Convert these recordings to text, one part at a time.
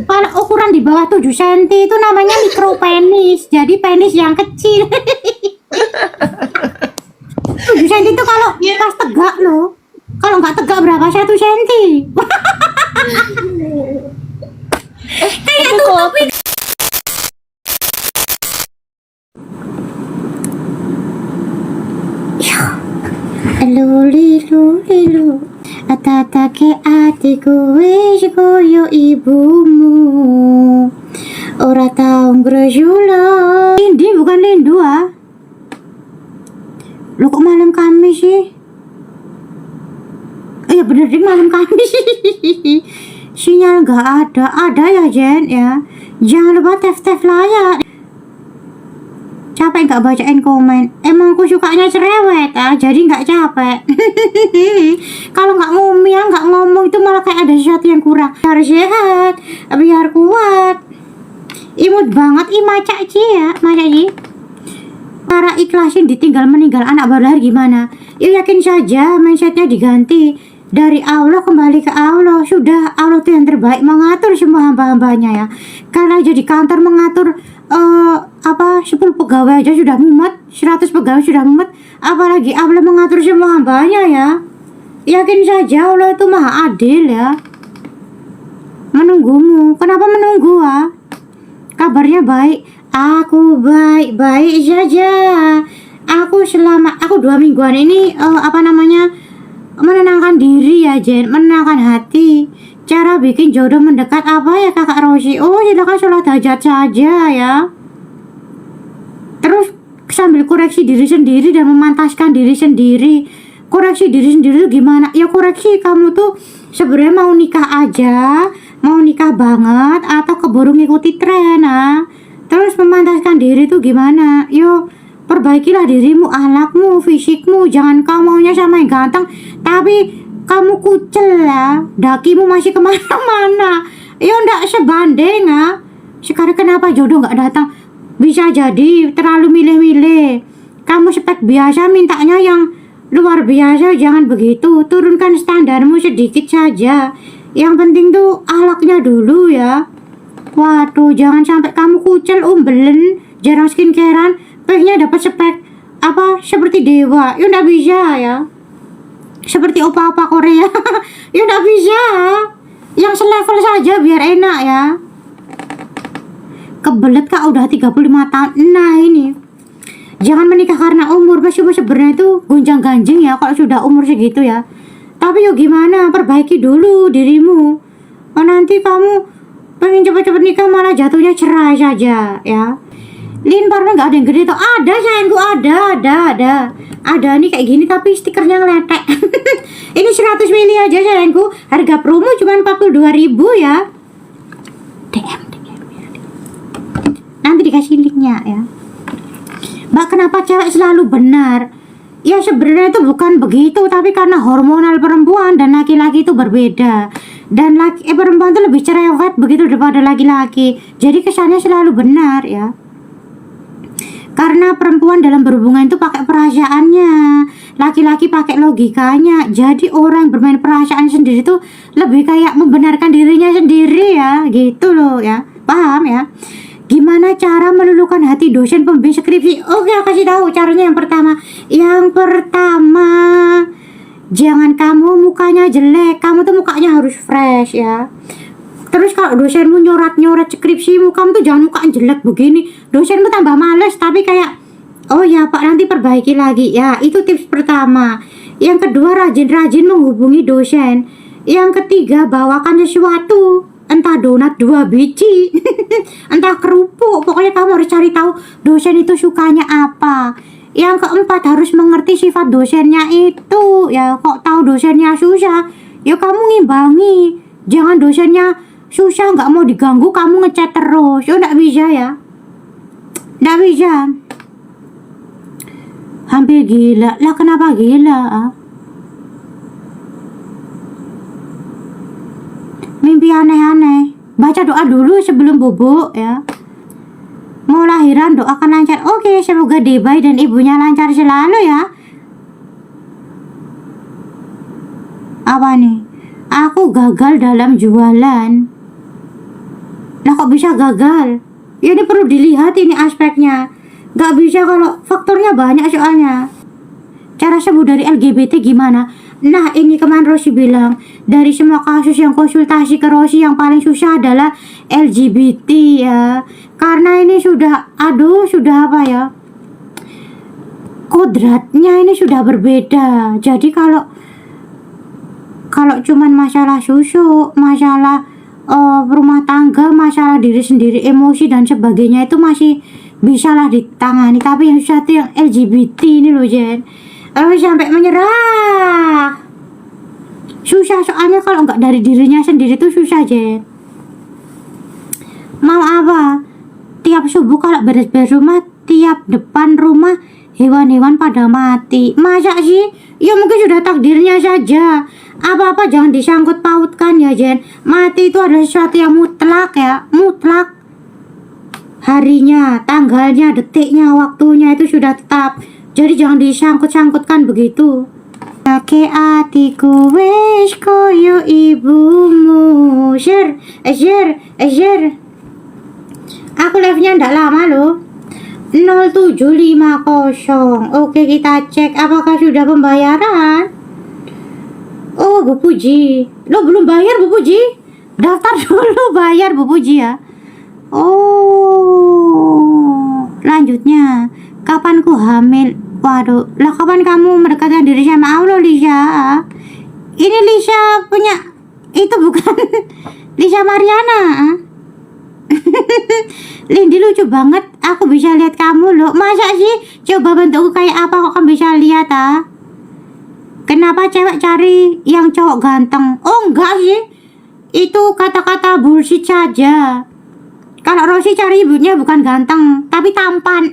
Kalau ukuran di bawah 7 cm itu namanya mikropenis. Jadi penis yang kecil. 7 cm itu kalau pas tegak loh. Kalau nggak tegak berapa? 1 cm. Tapi kalau Luli luli atatake atiku wis koyo ibumu. Ora tau ngrejula. Lindi bukan Lindu ah. Lo kok malam Kamis sih? Iya bener ding malam Kamis. Sinyal nggak ada. Ada ya Jen ya. Jangan lupa tef-tef layar. Capek nggak bacain komen. Emang aku sukanya cerewet jadi nggak capek. Kalau nggak ngomong nggak ngomong itu malah kayak ada sesuatu yang kurang. Biar sehat, biar kuat. Imut banget Maca Ci ya, Maca Ci. Para ikhlasin ditinggal meninggal anak baru lahir gimana? Ya yakin saja mindsetnya diganti. Dari Allah kembali ke Allah. Sudah, Allah itu yang terbaik mengatur semua hamba-hambanya ya. Karena jadi kantor mengatur 10 pegawai aja sudah mumet, 100 pegawai sudah mumet, apalagi Allah mengatur semua hambanya ya. Yakin saja Allah itu maha adil ya. Menunggumu. Kenapa menunggu ah? Kabarnya baik. Aku baik-baik saja. Aku 2 mingguan ini menenangkan diri ya Jen, menenangkan hati. Cara bikin jodoh mendekat apa ya Kakak Rosi? Oh silakan sholat hajat saja ya. Terus sambil koreksi diri sendiri dan memantaskan diri sendiri. Koreksi diri sendiri itu gimana? Ya koreksi kamu tuh sebenarnya mau nikah aja, mau nikah banget atau keburu ngikuti tren Terus memantaskan diri tuh gimana? Yo perbaikilah dirimu, akhlakmu, fisikmu. Jangan kamu maunya sama yang ganteng tapi kamu kucel ya, dakimu masih kemana-mana. Ya ndak sebanding Sekarang kenapa jodoh nggak datang? Bisa jadi terlalu milih-milih. Kamu spek biasa mintanya yang luar biasa. Jangan begitu, turunkan standarmu sedikit saja. Yang penting tuh akhlaknya dulu ya. Waduh, jangan sampai kamu kucel, umbelen, jarang skincarean, pengennya dapat spek seperti dewa. Ya ndak bisa ya. Seperti opa-opa Korea. Ya nggak bisa. Yang selevel saja biar enak ya. Kebelet Kak udah 35 tahun. Nah ini, jangan menikah karena umur. Meskipun sebenarnya itu gonjang-ganjing ya kalau sudah umur segitu ya. Tapi yuk gimana, perbaiki dulu dirimu. Nanti kamu pengen cepet-cepet nikah malah jatuhnya cerai saja ya. Lin parfum nggak ada yang gede tuh. Ada sayangku, ada nih kayak gini tapi stikernya ngeletek. Ini 100 mili aja sayangku, harga promo cuma 42.000 ya. DM nanti dikasih linknya ya. Mbak kenapa cewek selalu benar? Ya sebenarnya itu bukan begitu, tapi karena hormonal perempuan dan laki-laki itu berbeda. Dan perempuan itu lebih cerewet begitu daripada laki-laki. Jadi kesannya selalu benar ya. Karena perempuan dalam berhubungan itu pakai perasaannya, laki-laki pakai logikanya. Jadi orang yang bermain perasaan sendiri itu lebih kayak membenarkan dirinya sendiri ya, gitu loh ya. Paham ya? Gimana cara meluluhkan hati dosen pembimbing skripsi? Oke, aku kasih tahu caranya. Yang pertama, jangan kamu mukanya jelek, kamu tuh mukanya harus fresh ya. Terus kalau dosenmu nyorat-nyorat skripsimu, kamu tuh jangan mukanya jelek begini. Dosenmu tambah males, tapi kayak, oh ya Pak nanti perbaiki lagi ya. Itu tips pertama. Yang kedua, rajin-rajin menghubungi dosen. Yang ketiga, bawakan sesuatu. Entah donat 2 biji, entah kerupuk. Pokoknya kamu harus cari tahu dosen itu sukanya apa. Yang keempat, harus mengerti sifat dosennya itu ya. Kok tahu dosennya susah, ya kamu ngimbangi. Jangan dosennya susah nggak mau diganggu kamu ngechat terus. Oh nggak bisa ya, nggak bisa. Hampir gila lah. Kenapa gila mimpi aneh-aneh. Baca doa dulu sebelum bobo ya. Mau lahiran doakan lancar. Oke, semoga Debay dan ibunya lancar selalu ya. Apa nih? Aku gagal dalam jualan. Lah kok bisa gagal? Ya ini perlu dilihat ini aspeknya. Gak bisa kalau faktornya banyak soalnya. Cara sembuh dari LGBT gimana? Nah ini kemarin Rosi bilang, dari semua kasus yang konsultasi ke Rosi yang paling susah adalah LGBT ya. Karena ini sudah apa ya, kodratnya ini sudah berbeda. Jadi kalau cuman masalah susu, masalah rumah tangga, masalah diri sendiri, emosi dan sebagainya itu masih bisa lah ditangani. Tapi yang susah tuh yang LGBT ini loh Jen. Sampai menyerah. Susah soalnya kalau nggak dari dirinya sendiri tuh susah Jen. Mau apa? Tiap subuh kalau beres-beres rumah, tiap depan rumah hewan-hewan pada mati. Masa sih? Ya mungkin sudah takdirnya saja. Apa-apa jangan disangkut pautkan ya Jen. Mati itu adalah sesuatu yang mutlak ya. Mutlak. Harinya, tanggalnya, detiknya, waktunya itu sudah tetap. Jadi jangan disangkut-sangkutkan begitu. Kake atiku wis koyo ibumu. Share. Aku live-nya ndak lama loh. 0750. Oke, kita cek apakah sudah pembayaran. Oh, Bu Puji. Lo belum bayar Bu Puji? Daftar dulu bayar Bu Puji ya. Oh, lanjutnya. Kapan ku hamil? Waduh, lah kapan kamu mendekatkan diri sama Allah, Lisa? Ini Lisa punya, itu bukan Lisa Mariana. Lindy lucu banget, aku bisa lihat kamu loh. Masa sih? Coba bentukku kayak apa kok kamu bisa lihat ah? Kenapa cewek cari yang cowok ganteng? Oh enggak sih, itu kata-kata bullshit saja. Kalau Rosi cari ibunya bukan ganteng, tapi tampan.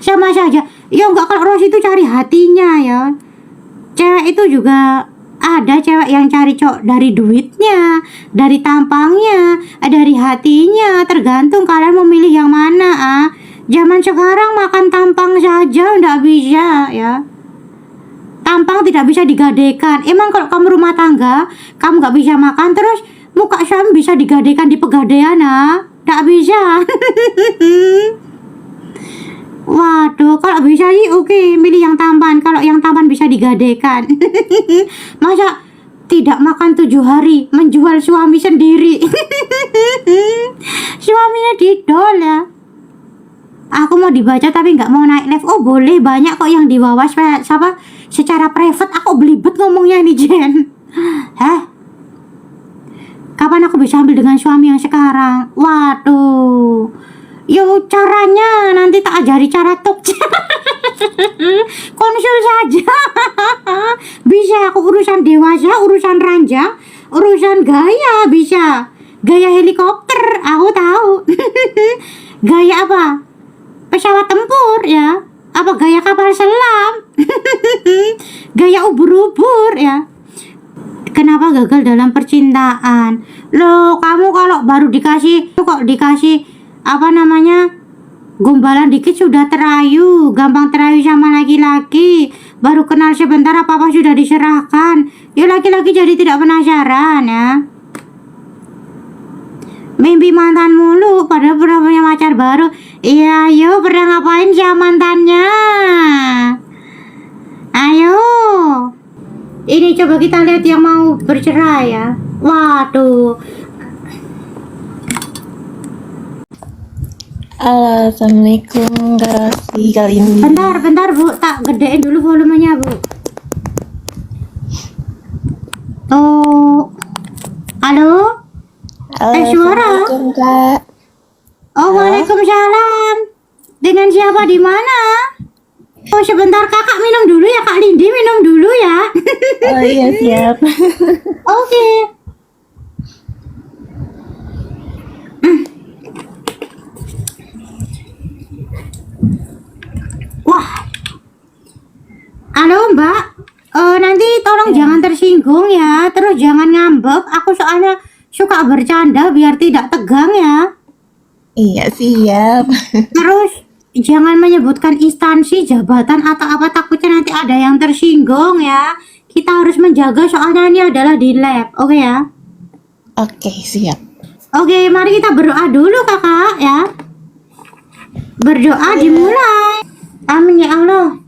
Sama saja. Ya enggak, kalau Rosi itu cari hatinya ya. Cewek itu juga ada cewek yang cari cowok dari duitnya, dari tampangnya, dari hatinya. Tergantung kalian memilih yang mana ah. Zaman sekarang makan tampang saja enggak bisa ya. Tampang tidak bisa digadaikan. Emang kalau kamu rumah tangga, kamu nggak bisa makan terus muka suami bisa digadaikan di pegadaian ah? Nggak bisa. Waduh, kalau bisa sih oke, milih yang tampan. Kalau yang tampan bisa digadaikan. Masa tidak makan 7 hari, menjual suami sendiri. Suaminya didol ya. Aku mau dibaca tapi nggak mau naik live. Oh boleh, banyak kok yang dibawa secara private. Aku belibet ngomongnya nih Jen. Hah? Kapan aku bisa ambil dengan suami yang sekarang? Waduh. Yo caranya nanti tak ajari cara tok. Konsul saja. Bisa aku urusan dewasa, urusan ranjang, urusan gaya bisa. Gaya helikopter, aku tahu. Gaya apa? Pesawat tempur ya. Apa gaya kapal selam? Gaya ubur-ubur ya. Kenapa gagal dalam percintaan? Loh, kamu kalau baru dikasih apa namanya, gombalan dikit sudah terayu, gampang terayu sama laki-laki. Baru kenal sebentar apa-apa sudah diserahkan. Ya laki-laki jadi tidak penasaran ya. Mimpi mantan mulu, padahal pernah punya pacar baru. Iya, ayo pernah ngapain sama mantannya? Ayo. Ini coba kita lihat yang mau bercerai ya. Waduh. Halo, assalamualaikum Kak Rosi kali ini. Bentar Bu, tak gedein dulu volumenya Bu. Oh, halo? Halo, suara? assalamualaikum Kak. Oh, waalaikumsalam. Dengan siapa di mana? Oh, sebentar kakak minum dulu ya, Kak Lindy minum dulu ya. Oh iya siap. Oke. Wah. Halo Mbak. Nanti tolong jangan tersinggung ya. Terus jangan ngambek. Aku soalnya suka bercanda biar tidak tegang ya. Iya siap. Terus jangan menyebutkan instansi, jabatan atau apa, takutnya nanti ada yang tersinggung ya. Kita harus menjaga soalnya ini adalah di lab, oke ya? Oke siap. Oke, mari kita berdoa dulu kakak ya. Berdoa dimulai. Amin ya Allah.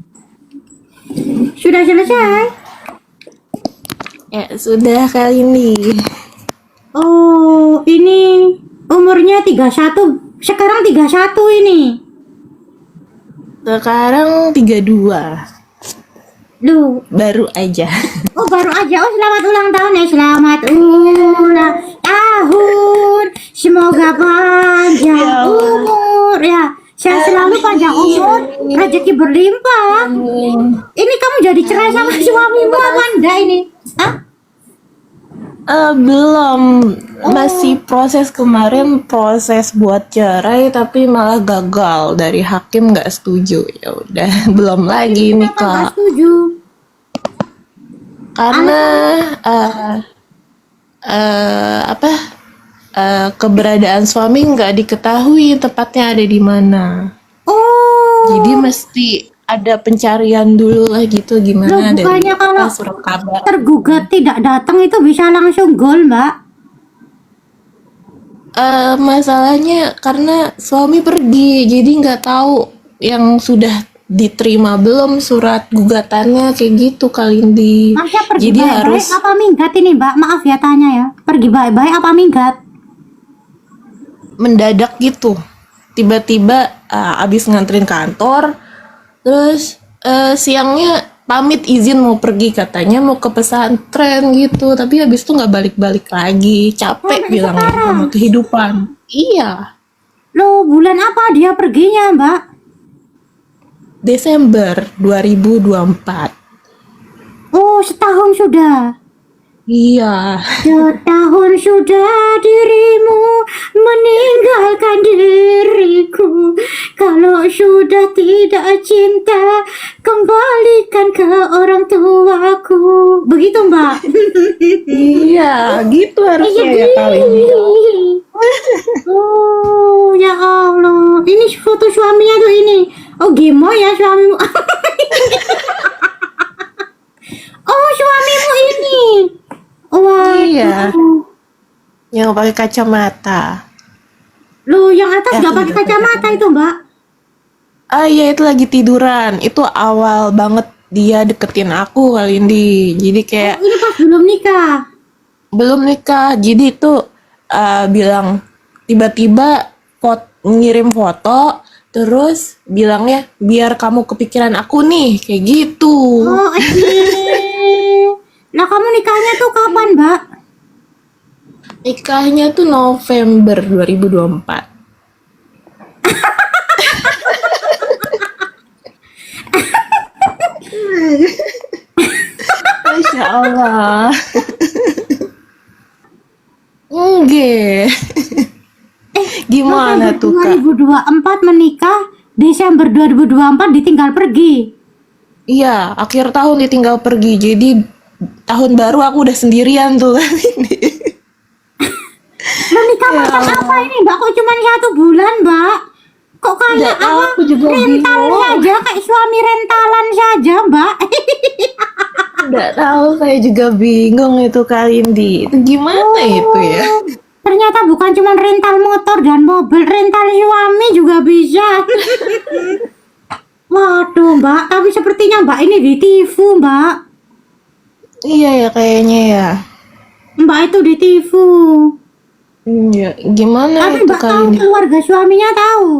Sudah selesai? Ya sudah kali ini. Oh, ini umurnya 31. Sekarang 31 ini. Sekarang 32. Loh, Baru aja. oh baru aja. Oh, selamat ulang tahun ya. Selamat ulang tahun. Semoga panjang Ya Allah. umur ya. Sehat selalu, panjang umur, rezeki berlimpah. Ini kamu jadi cerai sama suamimu apa enggak ini? Hah? Belum, masih proses kemarin proses buat cerai tapi malah gagal dari hakim nggak setuju. Ya udah, belum lagi nih Kenapa nggak Kak. setuju? Karena apa? Keberadaan suami nggak diketahui tepatnya ada di mana. Oh, Jadi mesti ada pencarian dulu lah gitu loh, gimana bukannya dari kalau surat kabar. tergugat tidak datang itu bisa langsung gol, Mbak? Masalahnya karena suami pergi, jadi nggak tahu yang sudah diterima belum surat gugatannya kayak gitu Kalindi. Maksudnya pergi Jadi baik-baik harus apa minggat ini, Mbak? Maaf ya tanya ya. Pergi baik-baik apa minggat? mendadak gitu. Tiba-tiba abis nganterin kantor, terus siangnya pamit izin mau pergi katanya mau ke pesantren gitu, tapi habis itu nggak balik-balik lagi, capek Sampai bilangnya sekarang? sama kehidupan. Iya, Loh, bulan apa dia perginya, Mbak? Desember 2024. Oh, setahun sudah. Iya, Setahun sudah dirimu meninggalkan diriku. Kalau sudah tidak cinta, kembalikan ke orang tuaku. Begitu, Mbak? iya, gitu harusnya ya kali ini. Oh, ya Allah. Ini foto suaminya tuh ini. Oh, Gemo ya suamimu. Oh, suamimu ini. Wah. Iya, yang pakai kacamata. Loh, yang atas Ya, nggak pakai udah pakai kacamata itu, Mbak? Iya itu lagi tiduran. Itu awal banget dia deketin aku kali ini. Jadi kayak Ini pas belum nikah. belum nikah. Jadi itu bilang tiba-tiba ngirim foto, terus bilangnya biar kamu kepikiran aku nih, kayak gitu. Oh, Nah, kamu nikahnya tuh kapan, Mbak? Nikahnya tuh November 2024. Masya Allah. Enggak. Gimana November tuh Kak? 2024 menikah, Desember 2024 ditinggal pergi. Iya, akhir tahun ditinggal pergi. Jadi tahun baru aku udah sendirian tuh kan ini. Lo nikah macam apa ini, Mbak? Kok cuma 1 bulan, Mbak? Kok kayak Nggak tahu, apa? aku juga Rental bingung. saja, kayak suami rentalan saja, Mbak. Nggak tahu, saya juga bingung itu Kak Indi. Itu gimana itu ya? Ternyata bukan cuma rental motor dan mobil, rental suami juga bisa. Waduh, Mbak, tapi sepertinya Mbak ini ditipu, Mbak. Iya ya kayaknya ya. Mbak itu ditipu. Iya, gimana Tapi itu Mbak Kak tahu, Indi? keluarga suaminya tahu.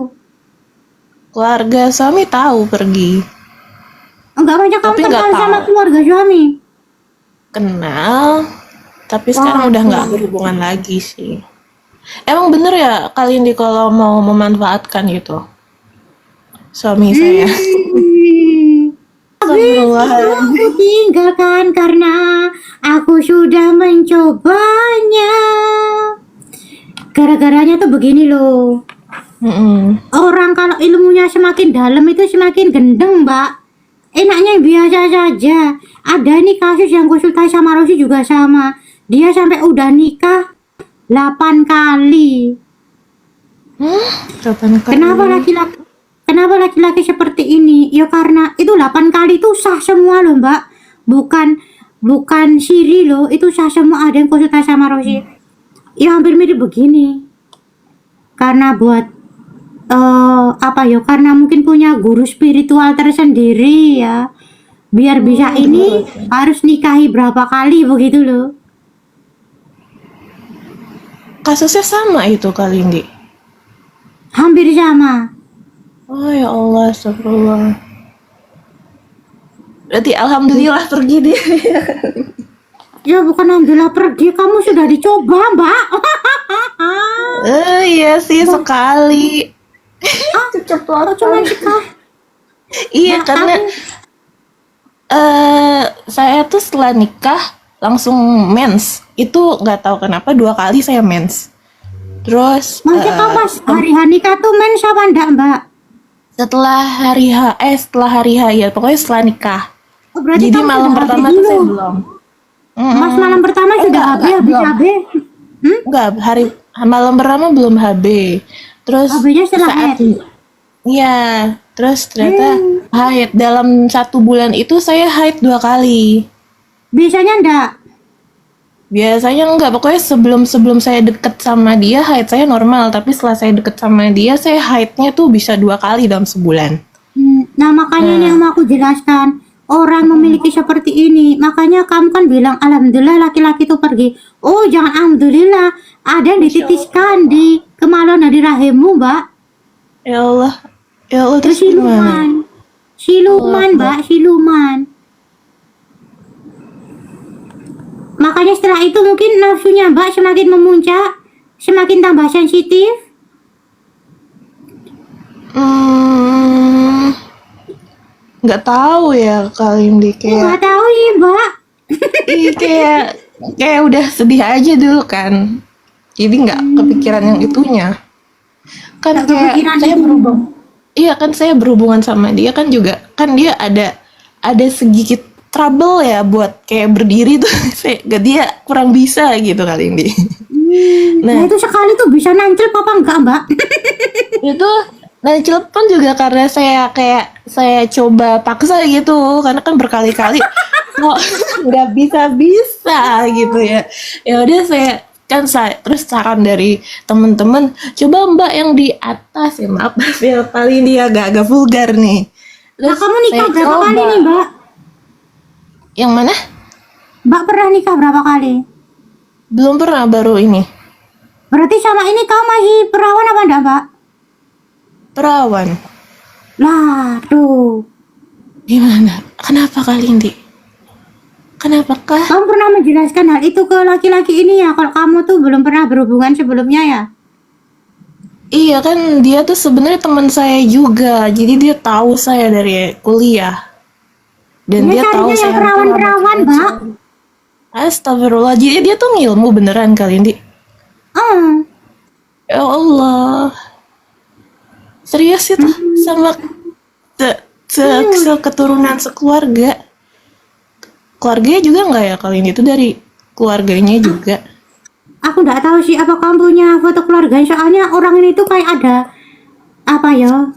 Keluarga suami tahu pergi. Enggak banyak kamu Tapi nggak kenal sama tahu. keluarga suami. Kenal, tapi sekarang udah nggak berhubungan lagi sih. Emang bener ya Kak Indi kalau mau memanfaatkan gitu suami saya? Astagfirullahaladzim. Aku tinggalkan karena aku sudah mencobanya. Gara-garanya tuh begini loh. Mm-mm. Orang kalau ilmunya semakin dalam itu semakin gendeng, Mbak. Enaknya yang biasa saja. Ada nih kasus yang konsultasi sama Rosi juga sama. Dia sampai udah nikah 8 kali. Kapan kali? Kenapa laki-laki seperti ini? Ya karena itu 8 kali itu sah semua loh, Mbak. Bukan siri loh, itu sah semua. Ada yang konsultasi sama Rosi. ya hampir mirip begini. Karena buat apa ya? Karena mungkin punya guru spiritual tersendiri ya. Biar bisa ini harus nikahi berapa kali begitu loh. Kasusnya sama itu kali ini. Hampir sama. Oh ya Allah, astagfirullah. Berarti alhamdulillah pergi dia. Ya bukan alhamdulillah pergi, kamu sudah dicoba mbak. Iya sih sekali. Cuma nikah. Iya karena saya tuh setelah nikah langsung mens. Itu nggak tahu kenapa 2 kali saya mens. Terus Maksudnya kamu pas hari nikah tuh mens apa enggak mbak? setelah hari H ya pokoknya setelah nikah. Oh, berarti Jadi kamu malam sudah pertama HB tuh dulu. saya belum. Mas malam pertama sudah HB, habis belum. HB. Enggak, malam pertama belum HB. Terus HB-nya setelah saat haid. iya, terus ternyata haid dalam 1 bulan itu saya haid 2 kali. Biasanya enggak. Biasanya enggak, pokoknya sebelum saya deket sama dia haid saya normal, tapi setelah saya deket sama dia saya haidnya tuh bisa 2 kali dalam sebulan. Nah makanya ini yang mau aku jelaskan. Orang memiliki seperti ini. Makanya kamu kan bilang alhamdulillah laki-laki itu pergi. Oh jangan alhamdulillah. Ada yang dititiskan di kemaluan dari rahimmu mbak. Ya Allah terus Terus gimana? siluman mbak, siluman. Makanya setelah itu mungkin nafsunya mbak semakin memuncak, semakin tambah sensitif. Nggak tahu ya kali ini kayak Nggak tahu nih mbak. kayak udah sedih aja dulu kan. Jadi nggak kepikiran yang itunya. Kan Nggak kayak kepikiran saya itu. berhubung. Iya kan saya berhubungan sama dia kan juga kan dia ada sedikit trouble ya buat kayak berdiri tuh dia kurang bisa gitu kali ini. Nah itu sekali tuh bisa nancep apa enggak mbak? Itu dan pun juga karena saya coba paksa gitu karena kan berkali-kali kok nggak bisa gitu ya udah saya terus saran dari temen-temen coba mbak yang di atas ya maaf ya paling dia agak vulgar nih. Nah, Terus kamu nikah saya berapa coba. kali nih mbak? Yang mana? Mbak pernah nikah berapa kali? Belum pernah, baru ini. Berarti sama ini kamu masih perawan apa enggak mbak? Perawan. Lah tuh. Gimana? Kenapa kali ini? Kenapakah? Kamu pernah menjelaskan hal itu ke laki-laki ini ya? Kalau kamu tuh belum pernah berhubungan sebelumnya ya? Iya kan dia tuh sebenarnya teman saya juga. Jadi dia tahu saya dari kuliah. Dan Dia dia tahu carinya yang saya perawan-perawan mbak. Astagfirullah. Jadi dia tuh ngilmu beneran kali ini. Ya Allah. Serius itu sama keturunan sekeluarga. Keluarganya juga nggak ya kali ini tuh dari keluarganya juga. Aku nggak tahu sih apa kamu punya foto keluarga. Soalnya orang ini tuh kayak ada apa ya?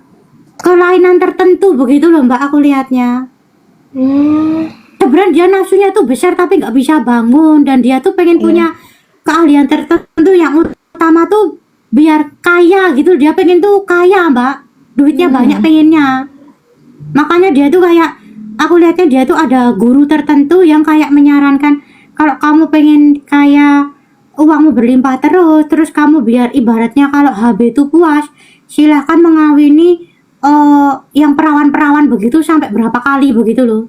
Kelainan tertentu begitu loh mbak. Aku lihatnya. Sebenarnya dia nafsunya tuh besar tapi nggak bisa bangun dan dia tuh pengen punya keahlian tertentu yang utama tuh biar kaya gitu. Dia pengen tuh kaya mbak, duitnya banyak pengennya. Makanya dia tuh kayak aku lihatnya dia tuh ada guru tertentu yang kayak menyarankan kalau kamu pengen kaya uangmu berlimpah terus kamu biar ibaratnya kalau HB itu puas silahkan mengawini yang perawan-perawan begitu sampai berapa kali begitu loh.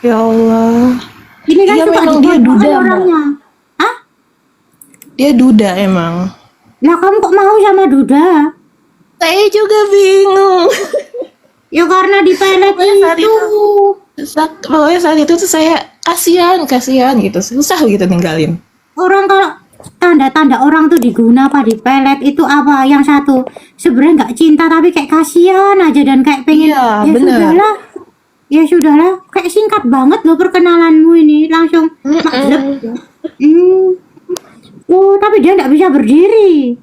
Ya Allah. Ini kan Iya, suka memang dia dibodohin duda, Mbak. orangnya. Hah? Dia duda emang. Lah kamu kok mau sama duda? Saya juga bingung. Ya karena dipelet Pokoknya saat itu. Pokoknya saat itu tuh saya kasihan gitu, susah gitu ninggalin. Orang kalau tanda-tanda orang tuh diguna apa dipelet itu apa? Yang satu sebenarnya nggak cinta tapi kayak kasihan aja dan kayak pengen Iya, bener. sudahlah kayak singkat banget loh perkenalanmu ini langsung maklum. Oh tapi dia nggak bisa berdiri.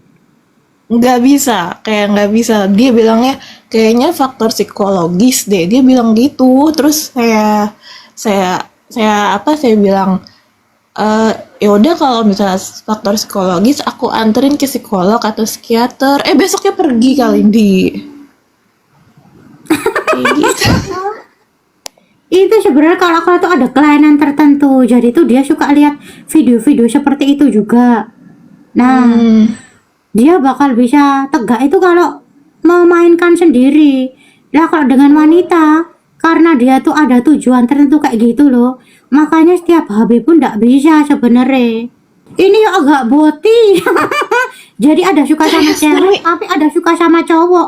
Nggak bisa. Dia bilangnya kayaknya faktor psikologis deh. Dia bilang gitu. Terus saya bilang ya udah kalau misalnya faktor psikologis aku anterin ke psikolog atau psikiater. Besoknya pergi kali di kayak gitu. Itu sebenarnya kalau tuh ada kelainan tertentu, jadi tuh dia suka lihat video-video seperti itu juga. Nah, dia bakal bisa tegak itu kalau memainkan sendiri. Lah kalau dengan wanita, karena dia tuh ada tujuan tertentu kayak gitu loh, makanya setiap HB pun nggak bisa sebenarnya. Ini ya agak boti. Jadi ada suka sama cewek, tapi ada suka sama cowok.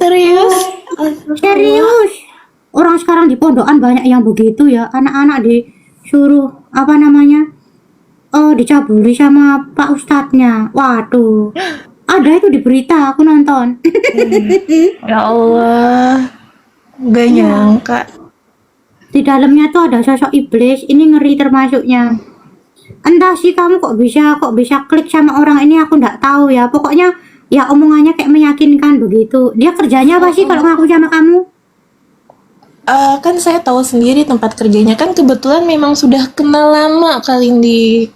Serius? Serius. Orang sekarang di pondokan banyak yang begitu ya. Anak-anak disuruh apa namanya? Dicabuli sama Pak Ustadznya. Waduh. Ada itu di berita, aku nonton. Ya Allah, gak nyangka. Di dalamnya tuh ada sosok iblis. Ini ngeri termasuknya. Entah sih kamu kok bisa klik sama orang ini, aku nggak tahu ya. Pokoknya ya omongannya kayak meyakinkan begitu. Dia kerjanya apa sih kalau ngaku sama kamu? Kan saya tahu sendiri tempat kerjanya, kan kebetulan memang sudah kenal lama kali di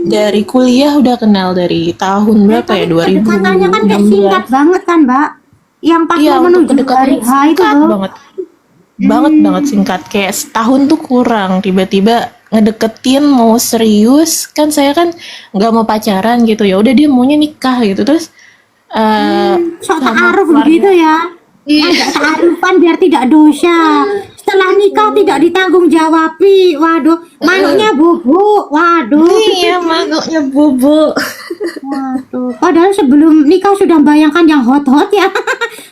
dari kuliah udah kenal dari tahun berapa ya, 2016. Katanya kan kayak singkat banget kan, Mbak? Yang pas Iya, mau untuk menuju hari kedekatan H itu singkat loh. banget singkat, kayak setahun tuh kurang, tiba-tiba ngedeketin mau serius. Kan saya kan nggak mau pacaran gitu, ya udah dia maunya nikah gitu. Terus Sok sama ta'aruf keluarga. begitu ya. Iya. Agak ta'arufan biar tidak dosa. Setelah nikah tidak ditanggung jawabi. Waduh, manuknya bubuk. Waduh. Iya, manuknya bubuk. Waduh. Padahal sebelum nikah sudah membayangkan yang hot-hot ya.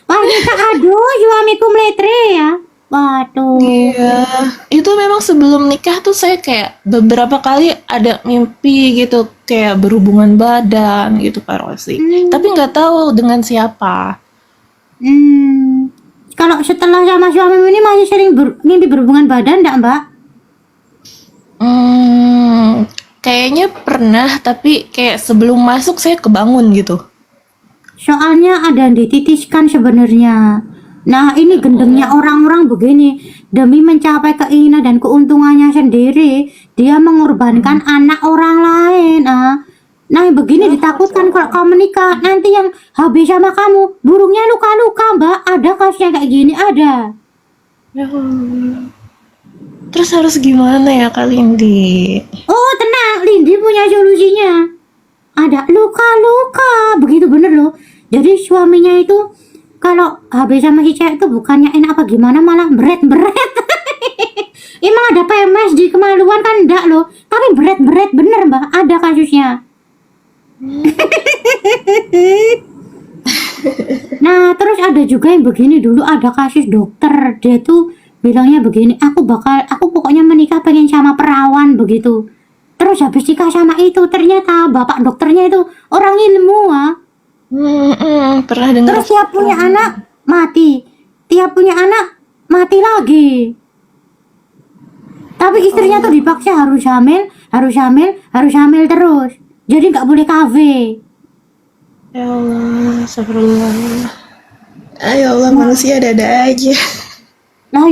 Wah, nikah aduh, suamiku meletre ya. Waduh. Iya, itu memang sebelum nikah tuh saya kayak beberapa kali ada mimpi gitu, kayak berhubungan badan gitu Kak Rosi. Tapi nggak tahu dengan siapa. Kalau setelah sama suami ini masih sering mimpi berhubungan badan enggak, Mbak? Kayaknya pernah, tapi kayak sebelum masuk saya kebangun gitu. Soalnya ada yang dititiskan sebenarnya. Nah, ini gendengnya orang-orang begini. Demi mencapai keinginan dan keuntungannya sendiri, dia mengorbankan anak orang lain. Nah, begini ditakutkan kalau kamu menikah, nanti yang habis sama kamu, burungnya luka-luka, Mbak. Ada kasusnya kayak gini, ada. Ya Allah. Terus harus gimana ya Kak Lindi? Oh, tenang, Lindi punya solusinya. Ada luka-luka, begitu bener loh. Jadi suaminya itu kalau habis sama si cewek itu bukannya enak apa gimana, malah beret-beret. Emang ada PMS di kemaluan kan enggak loh, tapi beret-beret bener, Mbak, ada kasusnya. Nah, terus ada juga yang begini, dulu ada kasus dokter, dia tuh bilangnya begini, aku pokoknya menikah pengen sama perawan begitu. Terus habis nikah sama itu, ternyata bapak dokternya itu orang ilmu. Pernah dengar. Terus tiap punya anak mati lagi. Tapi istrinya tuh dipaksa harus hamil terus. Jadi nggak boleh KW. Ya Allah, astagfirullah. Ya Allah, manusia ada aja. Nah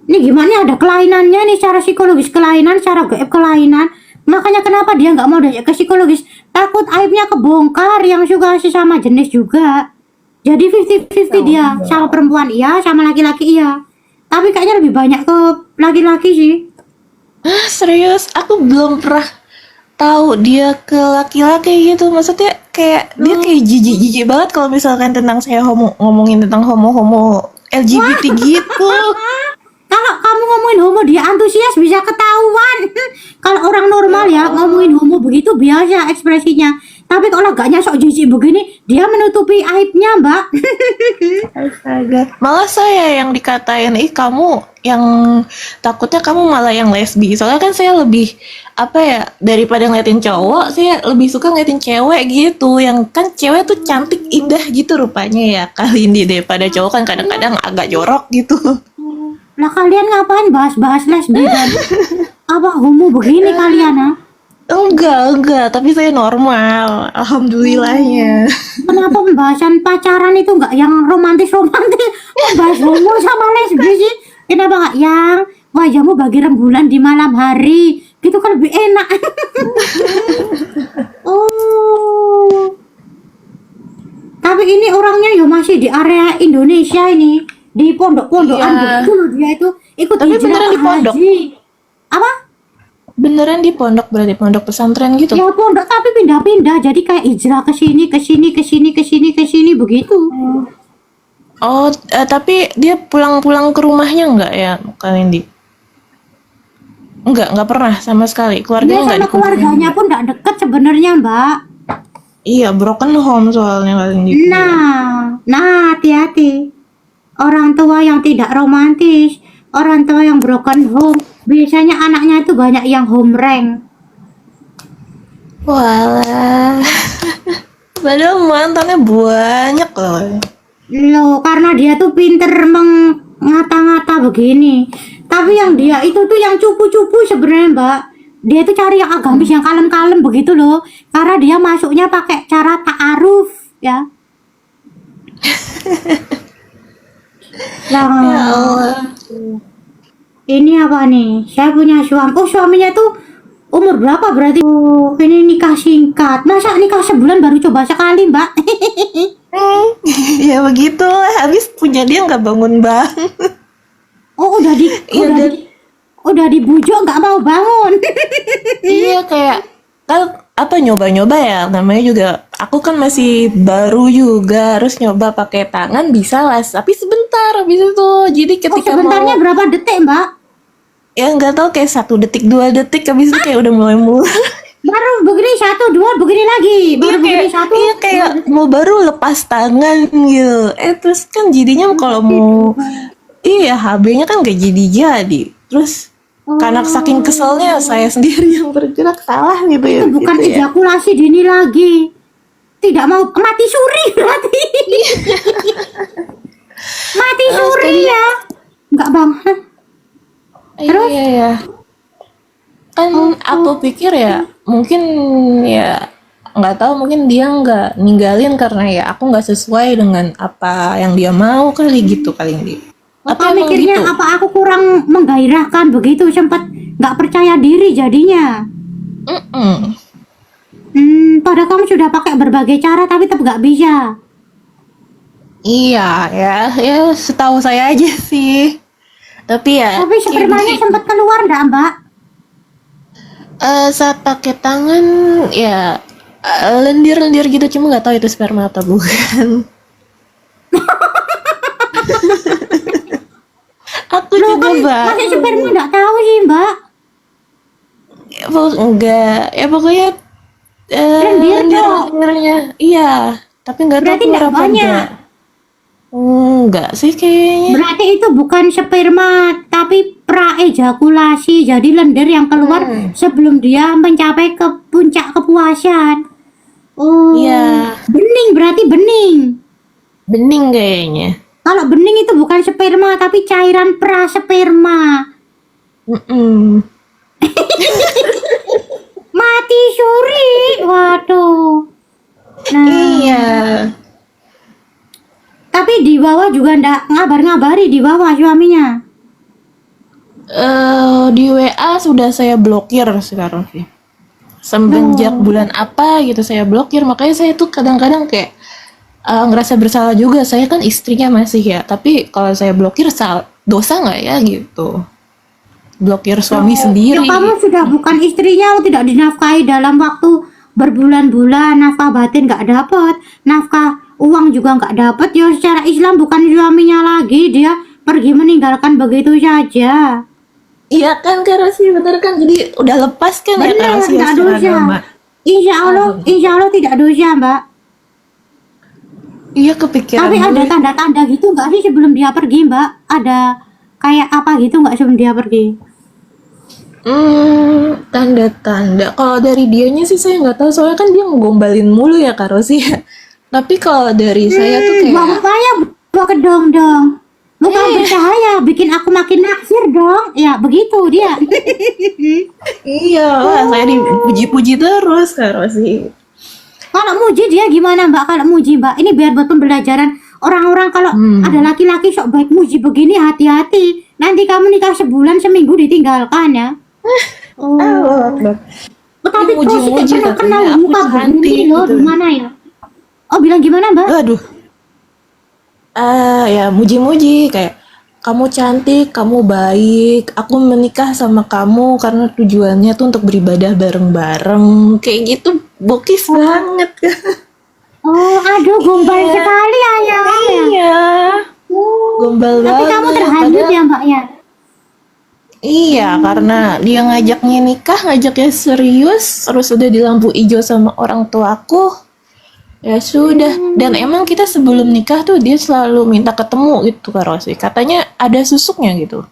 ini gimana, ada kelainannya nih, secara psikologis kelainan, secara gaib kelainan. Makanya kenapa dia nggak mau diajak ke psikologis, takut aibnya kebongkar, yang suka sesama jenis juga. Jadi 50-50 dia, sama perempuan iya, sama laki-laki iya. Tapi kayaknya lebih banyak ke laki-laki sih. Serius, aku belum pernah tahu dia ke laki-laki gitu. Maksudnya kayak dia kayak jijik banget kalau misalkan tentang saya ngomongin tentang homo LGBT gitu. Kalau kamu ngomongin homo dia antusias bisa ketahuan. Kalau orang normal ya ngomongin homo begitu biasa ekspresinya. Tapi kalau agaknya sok jijik begini, dia menutupi aibnya, Mbak. Astaga. Malah saya yang dikatain, kamu yang takutnya kamu malah yang lesbi. Soalnya kan saya lebih daripada ngeliatin cowok, saya lebih suka ngeliatin cewek gitu. Yang kan cewek tuh cantik, indah gitu rupanya ya kali ini, daripada cowok kan kadang-kadang agak jorok gitu. Lah kalian ngapain bahas-bahas lesbi dan apa homo begini kalian? Enggak, tapi saya normal, alhamdulillahnya. Kenapa pembahasan pacaran itu enggak yang romantis? Bahas homo sama lesbi sih? Kenapa enggak yang wajahmu bagi rembulan di malam hari, gitu kan lebih enak. Oh, tapi ini orangnya ya masih di area Indonesia ini, di pondok-pondokan Iya. begitu loh dia itu ikut Tapi hijrah beneran ke di pondok? haji. Apa? Beneran di pondok, berarti pondok pesantren gitu? Ya pondok tapi pindah-pindah, jadi kayak hijrah ke sini, ke sini, ke sini, ke sini, ke sini begitu. Oh, tapi dia pulang-pulang ke rumahnya nggak ya, Kak Windy? Nggak pernah sama sekali. Dia Keluarganya nggak sama dikunjungi. keluarganya pun nggak deket sebenarnya, Mbak. Iya, broken home soalnya Kak Windy. Nah, hati-hati. Orang tua yang tidak romantis, orang tua yang broken home, biasanya anaknya itu banyak yang home rank. Walah. Padahal mantannya banyak loh. Loh, karena dia tuh pinter mengata-ngata begini. Tapi yang dia itu tuh yang cupu-cupu sebenarnya, Mbak. Dia tuh cari yang agamis, yang kalem-kalem begitu loh. Karena dia masuknya pakai cara ta'aruf, ya. Lah, Ya Allah. ini apa nih? Saya punya suami. Oh, suaminya tuh umur berapa berarti? Oh, ini nikah singkat. Masa nikah sebulan baru coba sekali, Mbak? Ya begitu. Habis punya dia nggak bangun bangun. Oh, Iya, udah dibujuk nggak mau bangun. Iya kayak kan apa nyoba-nyoba ya, namanya juga aku kan masih baru juga, harus nyoba pakai tangan bisa lah, tapi sebentar habis itu. Jadi Oh, ketika sebentarnya mau berapa detik, Mbak? ya nggak tahu kayak 1 detik 2 detik habis itu kayak udah mulai Baru begini satu, dua, begini lagi. Baru begini satu. iya kayak mau baru lepas tangan gitu. Terus kan jadinya kalau mau iya HB-nya kan gak jadi. Terus karena saking keselnya saya sendiri yang bergerak salah gitu ya. Itu bukan gitu ya. ejakulasi dini lagi. Tidak mau mati suri berarti. Mati suri ya. Enggak, Bang. Hah? Terus? Iya ya. Kan aku pikir ya mungkin ya nggak tahu, mungkin dia nggak ninggalin karena ya aku nggak sesuai dengan apa yang dia mau kali gitu kali ini. Apa emang mikirnya gitu. apa aku kurang menggairahkan begitu, sempat nggak percaya diri jadinya. Mm-mm. Padahal kamu sudah pakai berbagai cara tapi tetap nggak bisa. Iya ya setahu saya aja sih. Tapi ya Tapi spermanya sempat keluar nggak, Mbak? saat pakai tangan ya lendir-lendir gitu, cuma nggak tahu itu sperma atau bukan. Aku Loh, juga kan masih baru. sperma nggak tahu sih, Mbak. Enggak ya pokoknya Lendir dong. lendir-lendirnya iya, tapi nggak tahu Berarti keluar nggak apa banyak. enggak. Enggak sih kayaknya. Berarti itu bukan sperma tapi praejakulasi. Jadi lendir yang keluar sebelum dia mencapai ke puncak kepuasan. Oh, Iya, bening berarti bening. bening kayaknya. Kalau bening itu bukan sperma tapi cairan prasperma. Mm-mm. Mati suri. Waduh. Nah, Iya. tapi di bawah juga ndak ngabar-ngabari di bawah suaminya. Di WA sudah saya blokir sekarang sih. Semenjak bulan apa gitu saya blokir, makanya saya tuh kadang-kadang kayak ngerasa bersalah juga. Saya kan istrinya masih ya, tapi kalau saya blokir dosa nggak ya gitu? Blokir suami Ya, sendiri. kamu sudah bukan istrinya, tidak dinafkahi dalam waktu berbulan-bulan, nafkah batin nggak dapat, nafkah uang juga nggak dapat. Ya secara Islam bukan suaminya lagi, dia pergi meninggalkan begitu saja. Iya kan Kak Rosi, bener kan? Jadi udah lepas kan ya Kak Benar, Rosi ya nggak secara dosa. agama. Insya Allah tidak dosa, Mbak. Iya kepikiran. Tapi ada dulu. tanda-tanda gitu nggak sih sebelum dia pergi, Mbak? Ada kayak apa gitu nggak sebelum dia pergi? Tanda-tanda. Kalau dari dianya sih saya nggak tahu, soalnya kan dia ngegombalin mulu ya Kak Rosi. Tapi kalau dari saya tuh kayak Buang bawa ke dong. Bukan bercahaya, bikin aku makin naksir dong. Ya, begitu dia. iya, wah, saya dipuji-puji terus Kak Rosi. Kalau muji dia gimana, Mbak? Kalau muji, Mbak, ini biar buat pembelajaran orang-orang kalau ada laki-laki sok baik muji begini, hati-hati. nanti kamu nikah sebulan seminggu ditinggalkan ya. Oh, tapi kok sih muji-muji pernah kenal katanya aku muka cantik begini loh, gitu. di mana ya? Oh, bilang gimana, Mbak? Aduh. Ya muji-muji kayak kamu cantik, kamu baik, aku menikah sama kamu karena tujuannya tuh untuk beribadah bareng-bareng. Kayak gitu bokis banget kan. Oh, aduh, gombal Iya. sekali ayam ya. Iya. Oh, Gombal tapi kamu banget. terhanyut Padahal ya, Mbak ya? iya, karena dia ngajaknya nikah, ngajaknya serius, terus udah di lampu hijau sama orang tuaku. Ya sudah, dan emang kita sebelum nikah tuh dia selalu minta ketemu gitu Kak Rosi. Katanya ada susuknya gitu.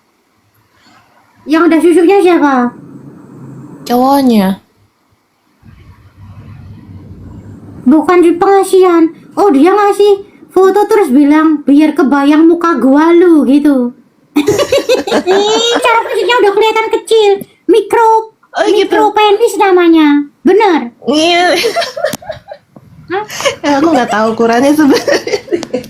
Yang ada susuknya siapa? Cowoknya. Bukan di pengasihan. Oh, dia ngasih foto terus bilang biar kebayang muka gua lu gitu. Cara fisiknya udah kelihatan kecil, mikro, Oh, gitu. mikro penis namanya. Bener? Iya. Hah? Aku nggak tahu ukurannya sebenarnya.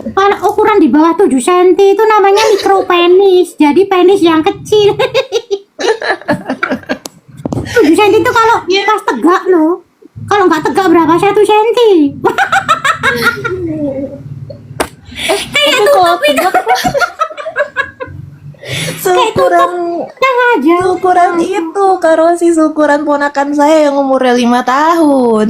Kalau ukuran di bawah 7 cm itu namanya mikro penis. Jadi penis yang kecil. 7 cm itu kalau Iya. pas tegak loh. Kalau nggak tegak berapa? 1 cm. Tapi kalau tegak seukuran Nah aja. seukuran itu Kak Rosi, seukuran ponakan saya yang umurnya 5 tahun.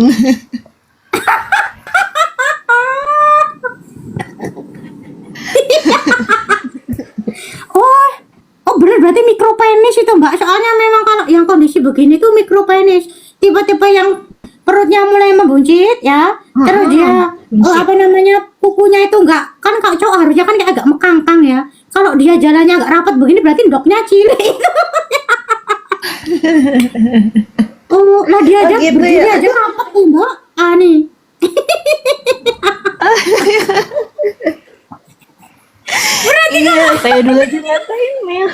Oh, oh bener berarti mikro penis itu Mbak. Soalnya memang kalau yang kondisi begini tuh mikro penis. Tiba-tiba yang perutnya mulai membuncit ya, terus dia apa namanya kukunya itu enggak kan kalau cowok harusnya kan kayak agak mekangkang ya. Kalau dia jalannya agak rapat begini berarti ndoknya cilik. Oh, lah dia aja gitu berdiri ya? aja rapat tuh Mbak. Nih. Iya, saya dulu aja ngatain Mel.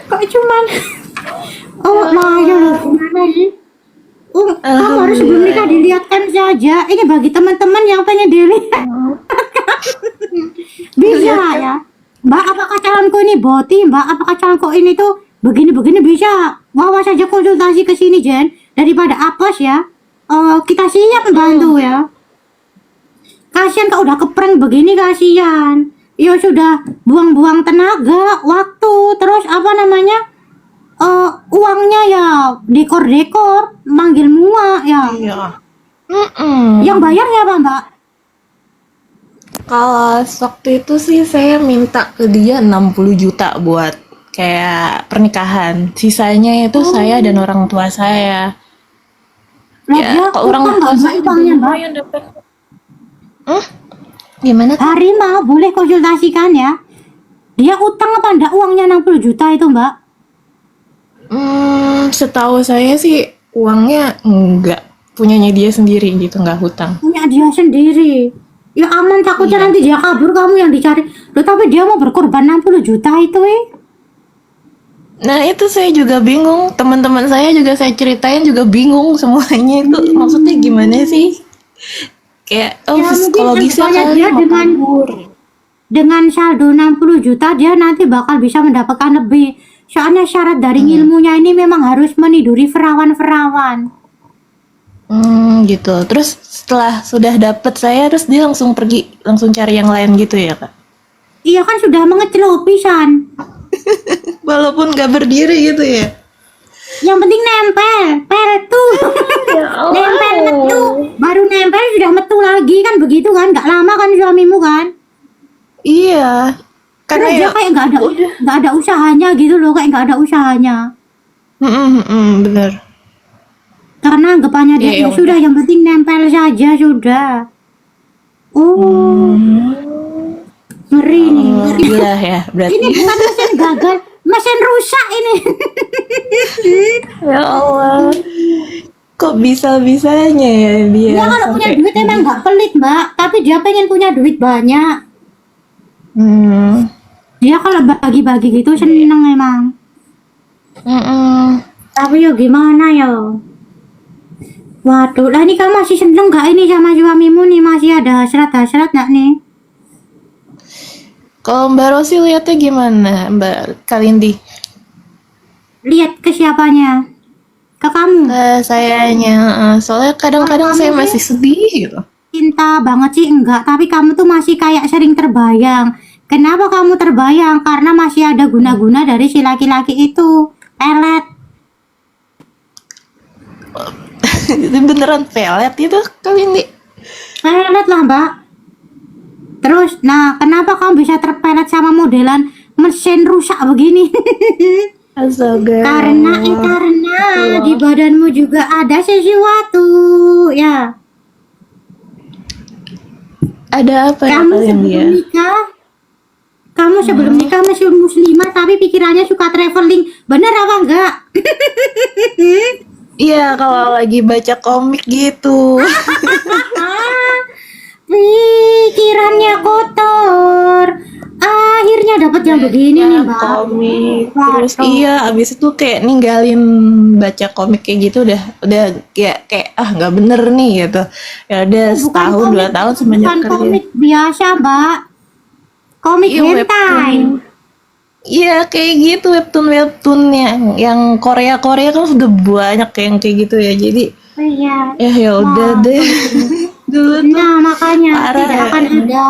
Kok cuman oh nah ya loh gimana sih. Oh, kamu harus sebelum nikah dilihatkan saja. Ini bagi teman-teman yang pengen dilihat. Bisa ya. Mbak, apakah calonku ini boti? Mbak, apakah calonku ini tuh begini-begini bisa? Bawa saja konsultasi ke sini, Jen. Daripada apes ya. Kita siap membantu ya. Kasihan kalau udah keprank begini kasihan. Ya sudah buang-buang tenaga, waktu, terus apa namanya? Uangnya ya dekor-dekor, manggil mua ya. Iya. Yang bayar siapa, Mbak? Kalau waktu itu sih saya minta ke dia 60 juta buat kayak pernikahan. Sisanya itu saya dan orang tua saya. Lah Ya, dia kalau orang utang tua nggak saya uangnya, Mbak? lumayan dapat. Gimana tuh? Harimau boleh konsultasikan ya. Dia utang apa enggak uangnya 60 juta itu, Mbak? Setahu saya sih uangnya enggak punyanya dia sendiri gitu, enggak hutang. Punya dia sendiri. Ya aman, takutnya nanti dia kabur kamu yang dicari. Loh, tapi dia mau berkorban 60 juta itu Nah itu saya juga bingung, teman-teman saya juga saya ceritain juga bingung semuanya itu maksudnya gimana sih? Kayak Ya, mungkin kalau bisa supaya kan dia mau dengan kabur. dengan saldo 60 juta dia nanti bakal bisa mendapatkan lebih. Soalnya syarat dari ilmunya ini memang harus meniduri perawan-perawan. Gitu. Terus setelah sudah dapet saya terus dia langsung pergi, langsung cari yang lain gitu ya kak? Iya kan sudah mengecelau pisan. Walaupun gak berdiri gitu ya? Yang penting nempel, pel tuh. Nempel metu, baru nempel sudah metu lagi kan begitu kan? Gak lama kan suamimu kan? Iya. Karena Karena dia ya kayak nggak ada usahanya gitu loh, kayak nggak ada usahanya. bener. Karena anggapannya dia Iya, ya sudah yang penting nempel saja sudah. Oh, ngeri nih. Gila ya berarti. Ini bukan mesin gagal, mesin rusak ini. Ya Allah. Kok bisa-bisanya ya dia Dia kalau punya sampai duit emang nggak pelit Mbak, tapi dia pengen punya duit banyak. Dia kalau bagi-bagi gitu seneng emang. Tapi yo gimana yo? Waduh, lah ini kamu masih seneng gak ini sama suamimu nih? Masih ada hasrat-hasrat gak nih? Kalau Mbak Rosi lihatnya gimana, Mbak Kalindi? Lihat ke siapanya? Ke kamu? Sayanya, soalnya kadang-kadang Kamu saya sih masih sedih gitu. cinta banget sih enggak, tapi kamu tuh masih kayak sering terbayang. Kenapa kamu terbayang? Karena masih ada guna-guna dari si laki-laki itu. Pelet. Itu beneran pelet itu Kalindi. Pelet lah, Mbak. Terus, nah kenapa kamu bisa terpelet sama modelan mesin rusak begini? Astaga, ya karena Allah. karena di Allah. badanmu juga ada sesuatu, ya. Ada apa ya Kamu Kalindi ya? sebelum nikah, kamu sebelum nikah masih muslimah tapi pikirannya suka traveling. Bener apa enggak? Iya, kalau lagi baca komik gitu. Pikirannya kotor. Akhirnya dapat yang begini nih, Baca Mbak. komik, terus Waduh. iya, abis itu kayak ninggalin baca komik kayak gitu udah kayak nggak bener nih gitu. Ya udah Bukan setahun dua komik, tahun semenjak bukan kerja. komik biasa, Mbak. Komik Iya hentai. webtoon. Iya kayak gitu webtoon yang Korea kan sudah banyak yang kayak gitu ya. Jadi Iya. ya udah Wah. deh. Dulu tuh Nah, makanya parah tidak ya. akan ada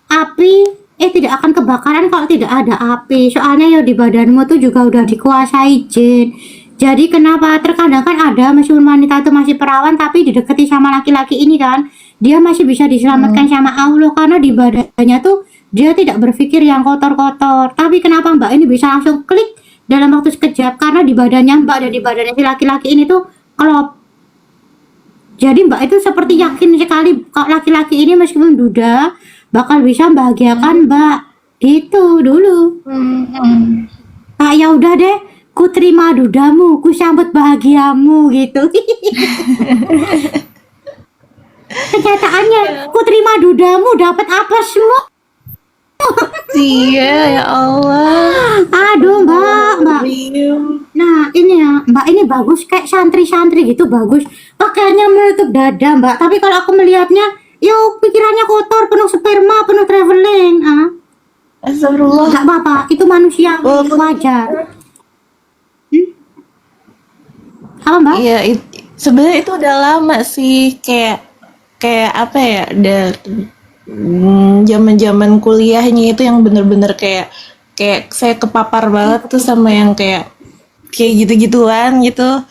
api, tidak akan kebakaran kalau tidak ada api. Soalnya ya di badanmu tuh juga udah dikuasai jin. Jadi kenapa terkadang kan ada meskipun wanita itu masih perawan tapi didekati sama laki-laki ini kan, dia masih bisa diselamatkan sama Allah karena di badannya tuh dia tidak berpikir yang kotor-kotor. Tapi kenapa Mbak ini bisa langsung klik dalam waktu sekejap karena di badannya Mbak dan di badannya si laki-laki ini tuh klop. Jadi Mbak itu seperti yakin sekali kalau laki-laki ini meskipun duda bakal bisa membahagiakan Mbak. Gitu dulu. Kak ya udah deh, ku terima dudamu, ku sambut bahagiamu gitu. Kenyataannya, ku terima dudamu dapat apa semua? Iya ya Allah. Aduh Mbak. Real. Nah ini ya, Mbak ini bagus kayak santri-santri gitu bagus. Pakaiannya menutup dada Mbak. Tapi kalau aku melihatnya, yo pikirannya kotor, penuh sperma, penuh traveling. Astagfirullah. Nggak apa-apa, itu manusia Walaupun wajar. Apa Mbak? iya sebenarnya itu udah lama sih kayak apa ya udah zaman-zaman kuliahnya itu yang bener-bener kayak saya kepapar banget tuh sama yang kayak gitu-gituan gitu.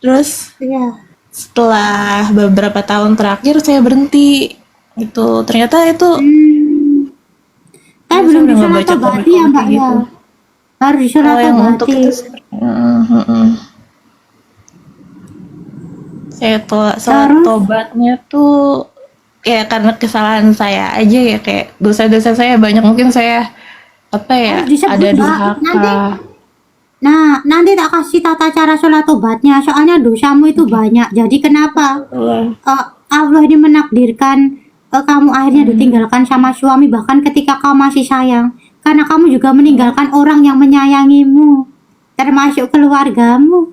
Terus Iya. setelah beberapa tahun terakhir saya berhenti gitu. Ternyata itu Belum saya udah nggak disolat baca tobati ya komik-komik Mbak kayak ya. gitu. Harus disolat Kalau yang untuk tobati. itu saya sholat Terus? tobatnya tuh ya karena kesalahan saya aja ya kayak dosa-dosa saya banyak mungkin saya apa ya Harus disebut, ada Mbak. durhaka. Nanti tak kasih tata cara sholat tobatnya. Soalnya dosamu itu banyak. Jadi kenapa? Allah ini menakdirkan kamu akhirnya ditinggalkan sama suami bahkan ketika kamu masih sayang. Karena kamu juga meninggalkan orang yang menyayangimu. Termasuk keluargamu.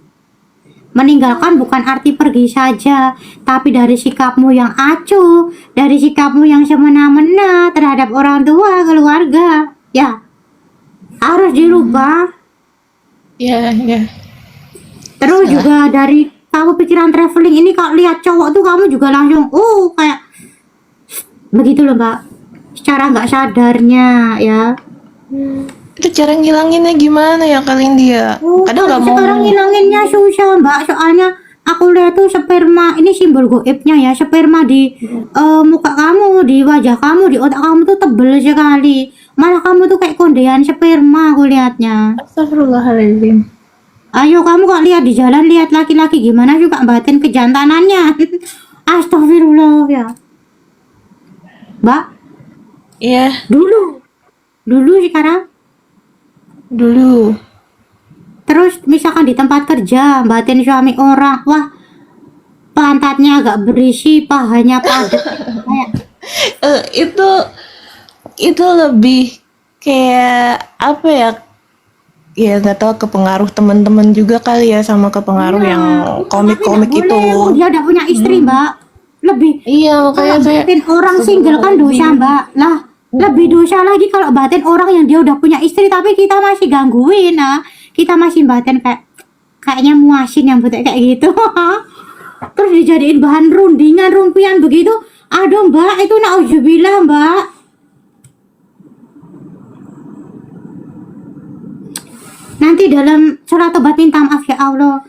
Meninggalkan bukan arti pergi saja, tapi dari sikapmu yang acuh, dari sikapmu yang semena-mena terhadap orang tua, keluarga. Ya, harus dirubah. Ya, ya. Terus juga dari kamu pikiran traveling ini kalau lihat cowok tuh kamu juga langsung kayak begitu loh Mbak. Secara nggak sadarnya ya. Itu cara ngilanginnya gimana ya kalian dia? Kadang nggak mau. Sekarang ngilanginnya susah Mbak. Soalnya aku lihat tuh sperma ini simbol goibnya ya. Sperma di muka kamu, di wajah kamu, di otak kamu tuh tebel sekali. Malah kamu tuh kayak kondean sperma aku lihatnya. Astagfirullahaladzim. Ayo kamu kok lihat di jalan lihat laki-laki gimana juga batin kejantanannya. Astagfirullah ya. Mbak, Iya, dulu sekarang. dulu. Terus misalkan di tempat kerja batin suami orang, wah pantatnya agak berisi, pahanya padat. Kayak, Itu lebih kayak apa ya? Ya nggak tahu kepengaruh teman-teman juga kali ya sama kepengaruh yang komik-komik tapi itu. nggak boleh, dia udah punya istri Mbak. Lebih Iya makanya kalau saya batin orang single kan dosa Mbak. Lah Lebih dosa lagi kalau batin orang yang dia udah punya istri tapi kita masih gangguin, nah. Kita masih batin kayaknya muasin yang betul kayak gitu. Terus dijadiin bahan rundingan, rumpian begitu. Aduh mbak, itu nauzubillah mbak. Nanti dalam surat tobat minta maaf ya Allah.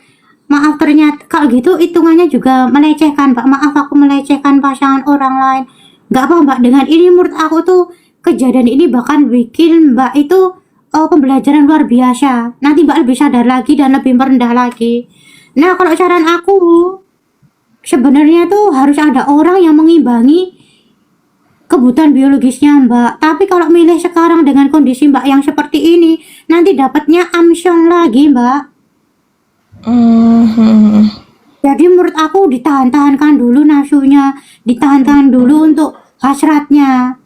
Maaf ternyata kalau gitu hitungannya juga melecehkan mbak. Maaf aku melecehkan pasangan orang lain. Gak apa mbak, dengan ini menurut aku tuh kejadian ini bahkan bikin mbak itu pembelajaran luar biasa. Nanti mbak lebih sadar lagi dan lebih merendah lagi. Nah kalau saran aku, sebenarnya tuh harus ada orang yang mengimbangi kebutuhan biologisnya mbak. Tapi kalau milih sekarang dengan kondisi mbak yang seperti ini, nanti dapatnya amsyong lagi mbak. Jadi menurut aku ditahan-tahankan dulu nafsunya, ditahan-tahan dulu untuk hasratnya.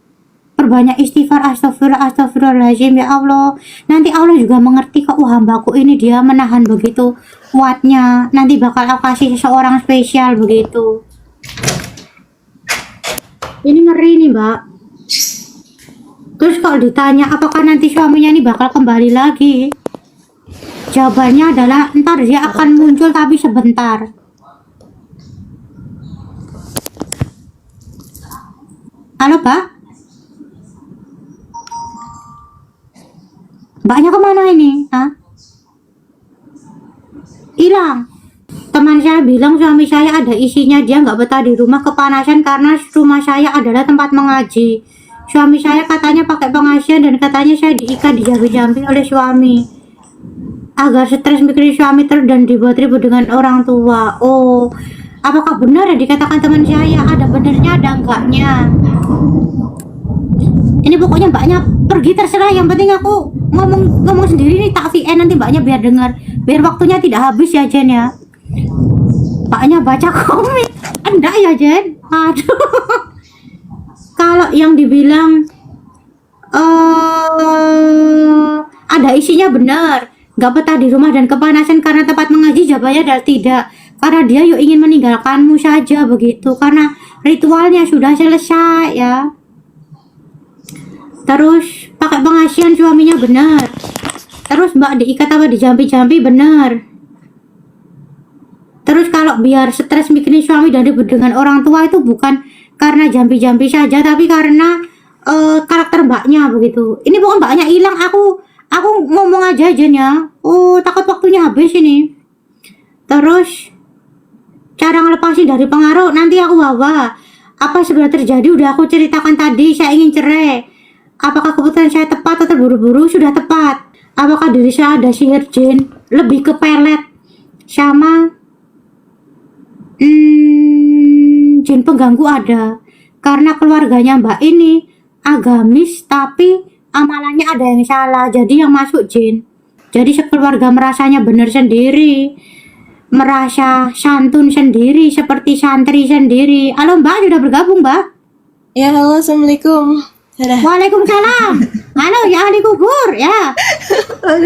Perbanyak istighfar, astagfirullahaladzim ya Allah. Nanti Allah juga mengerti kok, hambaku ini dia menahan begitu kuatnya. Nanti bakal aku kasih seseorang spesial begitu. Ini ngeri nih mbak. Terus kalau ditanya apakah nanti suaminya ini bakal kembali lagi, jawabannya adalah ntar dia akan muncul tapi sebentar. Halo pak, mbaknya kemana ini? Hah? Hilang. Teman saya bilang suami saya ada isinya, dia nggak betah di rumah, kepanasan karena rumah saya adalah tempat mengaji. Suami saya katanya pakai pengasihan dan katanya saya diikat dijampi-jampi oleh suami agar stres mikirin suami terus dan dibuat ribut dengan orang tua. Oh, apakah benar yang dikatakan teman saya? Ada benernya, ada enggaknya? Ini pokoknya mbaknya pergi terserah, yang penting aku ngomong sendiri nih, tak VN nanti mbaknya biar dengar, biar waktunya tidak habis ya Jen ya. Mbaknya baca komik enggak ya Jen? Aduh. Kalau yang dibilang ada isinya benar, nggak betah di rumah dan kepanasan karena tempat mengaji, jawabannya adalah tidak, karena dia yuk ingin meninggalkanmu saja begitu, karena ritualnya sudah selesai ya. Terus pakai pengasihan suaminya benar. Terus mbak diikat apa dijampi-jampi benar. Terus kalau biar stres mikirin suami dan ribut dengan orang tua itu bukan karena jampi-jampi saja, tapi karena karakter mbaknya begitu. Ini bukan mbaknya hilang, aku ngomong aja ya. Oh, takut waktunya habis ini. Terus cara ngelepasin dari pengaruh nanti aku bawa. Apa sebenarnya terjadi udah aku ceritakan tadi, saya ingin cerai. Apakah keputusan saya tepat atau terburu-buru? Sudah tepat. Apakah diri saya ada sihir jin? Lebih ke pelet sama jin pengganggu ada. Karena keluarganya mbak ini agamis tapi amalannya ada yang salah, jadi yang masuk jin. Jadi sekeluarga merasanya benar sendiri, merasa santun sendiri, seperti santri sendiri. Halo mbak, sudah bergabung mbak? Ya, halo, assalamualaikum. Dadah. Waalaikumsalam. Halo ya ahli kubur ya.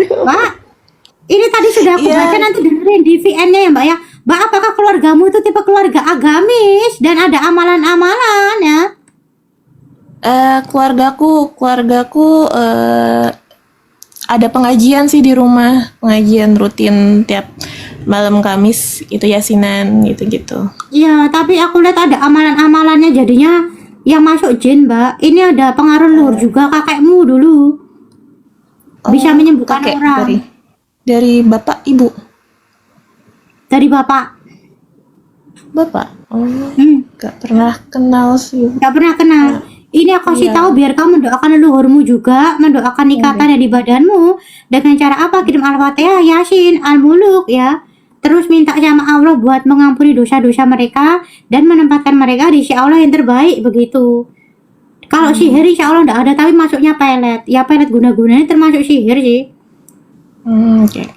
Mbak, ini tadi sudah aku baca, nanti dengerin di VN-nya ya mbak ya. Mbak, apakah keluargamu itu tipe keluarga agamis dan ada amalan-amalan ya? Keluargaku ada pengajian sih di rumah, pengajian rutin tiap malam Kamis, itu yasinan gitu-gitu. Ya, tapi aku lihat ada amalan-amalannya, jadinya yang masuk jin mbak. Ini ada pengaruh luhur juga, kakekmu dulu bisa menyembuhkan kakek, orang. dari bapak ibu. Dari bapak. Gak pernah kenal sih. Gak pernah kenal. Ini aku kasih tahu biar kamu mendoakan leluhurmu juga, mendoakan ikatan yang di badanmu. Dengan cara apa? Kirim Al-Fatihah, Yasin, Al-Muluk ya. Terus minta sama Allah buat mengampuni dosa-dosa mereka dan menempatkan mereka di sisi Allah yang terbaik begitu. Kalau sihir insya Allah enggak ada, tapi masuknya pelet. Ya pelet guna-gunanya termasuk sihir sih. Okay.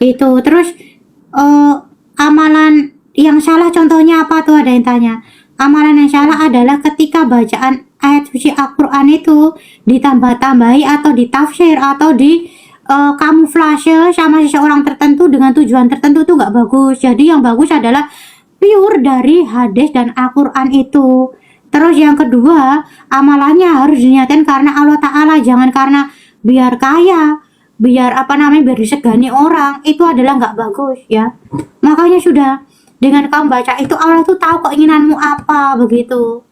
Itu terus amalan yang salah contohnya apa tuh, ada yang tanya. Amalan yang salah adalah ketika bacaan ayat suci Al-Quran itu ditambah-tambahi atau ditafsir atau di kamuflase sama seseorang tertentu dengan tujuan tertentu, tuh nggak bagus. Jadi yang bagus adalah pure dari hadis dan Al-Quran itu. Terus yang kedua, amalannya harus diniatin karena Allah Ta'ala, jangan karena biar kaya, biar apa namanya, biar disegani orang. Itu adalah nggak bagus ya. Makanya sudah, dengan kamu baca itu Allah tuh tahu keinginanmu apa begitu.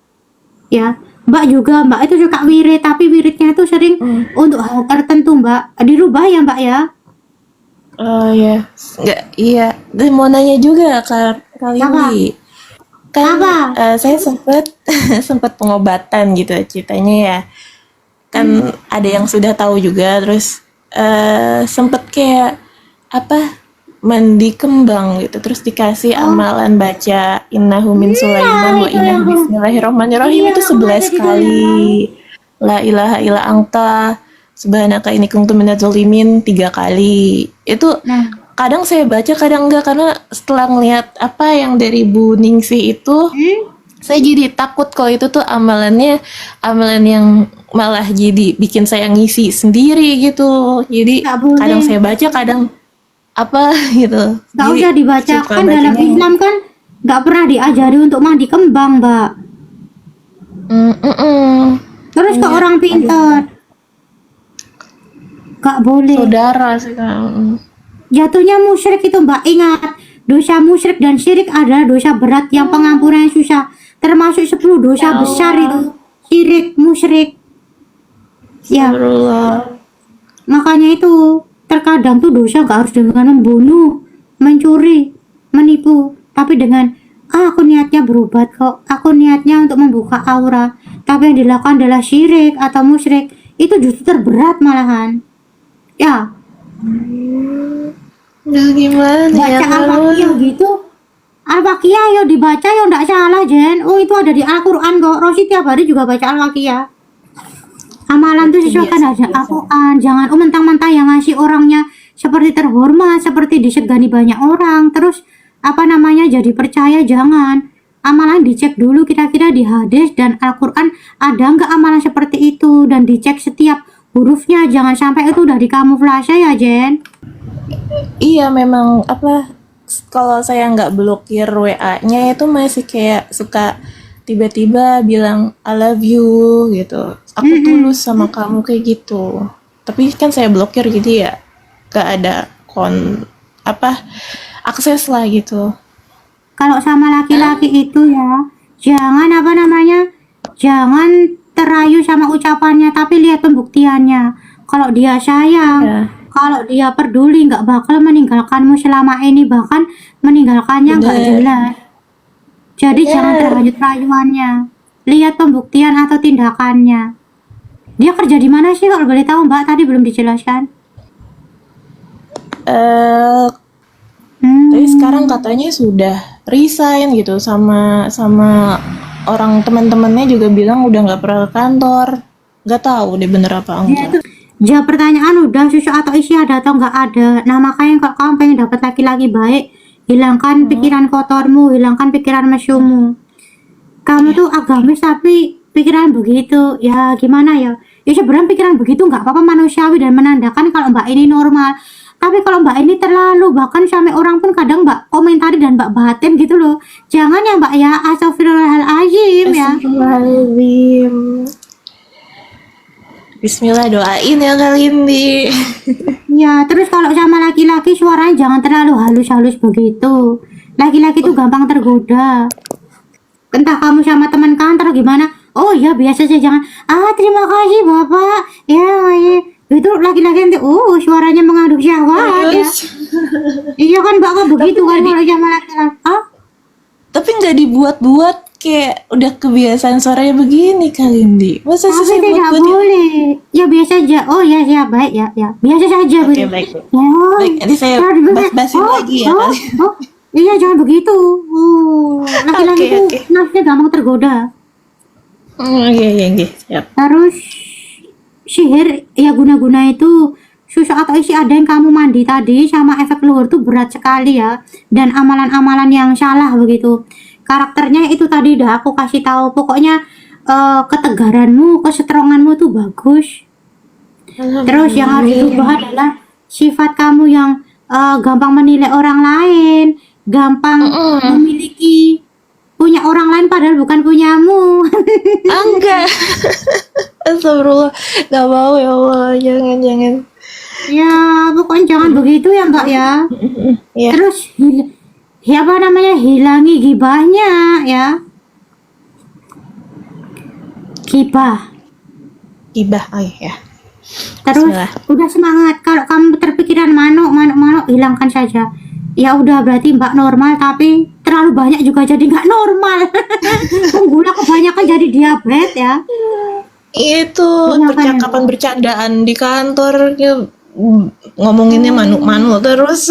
Ya, Mbak juga, Mbak itu suka wirid, tapi wiridnya itu sering untuk hal tertentu, Mbak. Dirubah ya, Mbak ya. Oh ya, nggak, iya. Dan mau nanya juga kali Apa? ini, kan Apa? saya sempat sempat pengobatan gitu ceritanya ya. Kan ada yang sudah tahu juga, terus sempet kayak apa, mandi kembang gitu, terus dikasih amalan baca innahu min Sulaiman wa itu innahu yang bismillahirrahmanirrahim iya, itu kamu baca 11 di kali. La ilaha illa anta subhanaka inni kuntu minadz zalimin 3 kali. Itu Nah, kadang saya baca, kadang enggak, karena setelah ngeliat apa yang dari Bu Ningsih itu, saya jadi takut kalau itu tuh amalan yang malah jadi bikin saya ngisi sendiri gitu. Jadi nggak boleh, kadang saya baca, kadang apa gitu. nggak Jadi usah dibaca. suka Kan dalam bacanya. Islam kan nggak pernah diajari untuk mandi kembang, Mbak. Terus ke Iya, orang pintar, nggak boleh. saudara sekarang. Jatuhnya musyrik itu, Mbak. Ingat, dosa musyrik dan syirik adalah dosa berat yang pengampunannya susah. Termasuk 10 dosa besar itu. Syirik, musyrik. Ya, Astagfirullah. makanya itu terkadang tuh dosa gak harus dengan membunuh, mencuri, menipu, tapi dengan aku niatnya berobat kok, aku niatnya untuk membuka aura, tapi yang dilakukan adalah syirik atau musyrik, itu justru terberat malahan. Ya, Duh, gimana ya baca Al-Baqiyah gitu. Al-Baqiyah yo dibaca yo ndak salah, Jen. Oh, itu ada di Al-Qur'an kok. Rosi tiap hari juga baca Al-Baqiyah. Amalan tuh sesuaikan aja Al-Quran. Jangan mentang-mentang yang ngasih orangnya seperti terhormat, seperti disegani banyak orang, terus apa namanya jadi percaya. Jangan. Amalan dicek dulu kira-kira di hadis dan Al-Quran ada nggak amalan seperti itu, dan dicek setiap hurufnya. Jangan sampai itu udah dikamuflase ya, Jen. Iya, memang apa, kalau saya nggak blokir WA-nya itu masih kayak suka tiba-tiba bilang I love you gitu. Aku tulus sama kamu kayak gitu. Tapi kan saya blokir, jadi ya gak ada akses lah gitu. Kalau sama laki-laki itu ya, jangan apa namanya, jangan terayu sama ucapannya, tapi lihat pembuktiannya. Kalau dia sayang, Ya. kalau dia peduli, nggak bakal meninggalkanmu selama ini, bahkan meninggalkannya nggak Bener. jelas. Jadi jangan terhanyut rayuannya, lihat pembuktian atau tindakannya. Dia kerja di mana sih kalau boleh tahu, Mbak? Tadi belum dijelaskan. Eh, Hmm. Tapi sekarang katanya sudah resign gitu, sama orang teman-temannya juga bilang udah nggak pernah ke kantor. Nggak tahu deh bener apa enggak. Jawab pertanyaan udah, susu atau isi ada atau nggak ada. Nah, makanya kalau kamu pengen dapat laki-laki baik, hilangkan pikiran kotormu, hilangkan pikiran mesummu. Kamu tuh agamis tapi pikiran begitu, ya gimana ya? Ya sebenarnya pikiran begitu nggak apa-apa, manusiawi dan menandakan kalau Mbak ini normal. Tapi kalau Mbak ini terlalu, bahkan sampai orang pun kadang Mbak komentari dan Mbak batin gitu loh. Jangan ya Mbak ya, astagfirullahaladzim ya. Astagfirullahaladzim. Bismillah, doain ya kali ini. Ya, terus kalau sama laki-laki suaranya jangan terlalu halus-halus begitu. Laki-laki tuh gampang tergoda. Entah kamu sama teman kantor gimana. Oh ya biasa saja, jangan. Terima kasih Bapak. Ya, itu laki-laki nanti suaranya mengandung syahwat ya. Iya kan Mbak, kok begitu kan kalau sama laki-laki. Tapi nggak dibuat-buat, kayak udah kebiasaan suaranya begini kali ini. Masa sih Tapi saya tidak buat-buat? boleh. Ya biasa aja. Oh ya, ya baik ya, ya. Biasa saja. Oke, Bu. baik. Ya. Baik, nanti saya bas-basin lagi ya kali. Iya, jangan begitu. Laki-laki Oke, tuh oke. nafsunya gampang tergoda. Iya, siap. Terus sihir ya guna-guna itu susu atau isi ada yang kamu mandi tadi sama efek luhur tuh berat sekali ya, dan amalan-amalan yang salah begitu. Karakternya itu tadi udah aku kasih tahu. Pokoknya ketegaranmu, kesetronganmu tuh bagus. Terus yang harus dirubah adalah sifat kamu yang gampang menilai orang lain, gampang memiliki punya orang lain padahal bukan punyamu. Enggak. Astagfirullah. Gak mau ya Allah. Jangan. Ya, pokoknya jangan begitu ya Mbak ya. Iya. Terus apa namanya, hilangi gibahnya ya. Gibah. Gibah. Oh iya. Terus Bismillah. udah semangat. Kalau kamu terpikiran manuk, hilangkan saja. Ya udah, berarti Mbak normal, tapi terlalu banyak juga jadi nggak normal. Gula kebanyakan jadi diabetes ya. Itu Kenapa percakapan bercandaan di kantor ya, ngomonginnya manuk-manuk terus.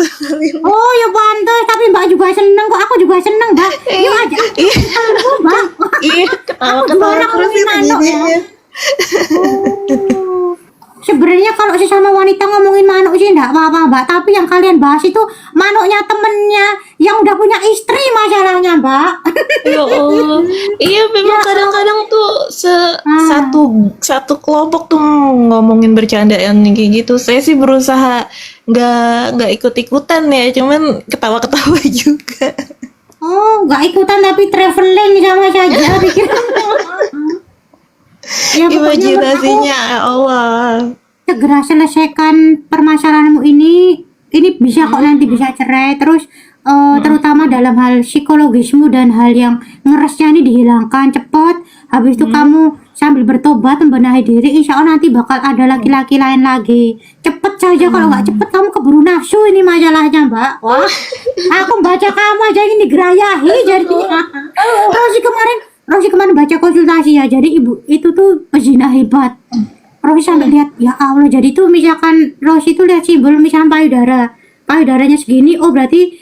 Oh ya pantas, tapi Mbak juga seneng kok. Aku juga seneng Mbak. Yuk aja. Aku Mbak. Iya, Aku ketawa-ketawa juara terus ngomongin itu manuk ya. jadinya. Sebenarnya kalau sesama wanita ngomongin manuk sih enggak apa-apa Mbak, tapi yang kalian bahas itu manuknya temennya yang udah punya istri masalahnya Mbak. Ya Allah. Iya, memang kadang-kadang tuh satu kelompok tuh ngomongin bercandaan kayak gitu. Saya sih berusaha nggak ikut-ikutan ya, cuman ketawa-ketawa juga. Oh, nggak ikutan tapi traveling sama saja pikiran. Ya pokoknya menurut aku Imajinasinya ya Allah. segera selesaikan permasalahanmu ini bisa kok, nanti bisa cerai. Terus terutama dalam hal psikologismu dan hal yang ngeresnya ini dihilangkan cepat. Habis itu kamu sambil bertobat membenahi diri, insya Allah nanti bakal ada laki-laki lain lagi. Cepet saja, kalau nggak cepet kamu keburu nafsu ini masalahnya Mbak. Wah, aku baca kamu aja ini digerayahi jadinya. Rosi kemarin baca konsultasi ya, jadi ibu itu tuh pezina hebat. Rosi sampai lihat, ya Allah, jadi tuh misalkan Rosi tuh lihat simbol misalkan payudaranya segini, oh berarti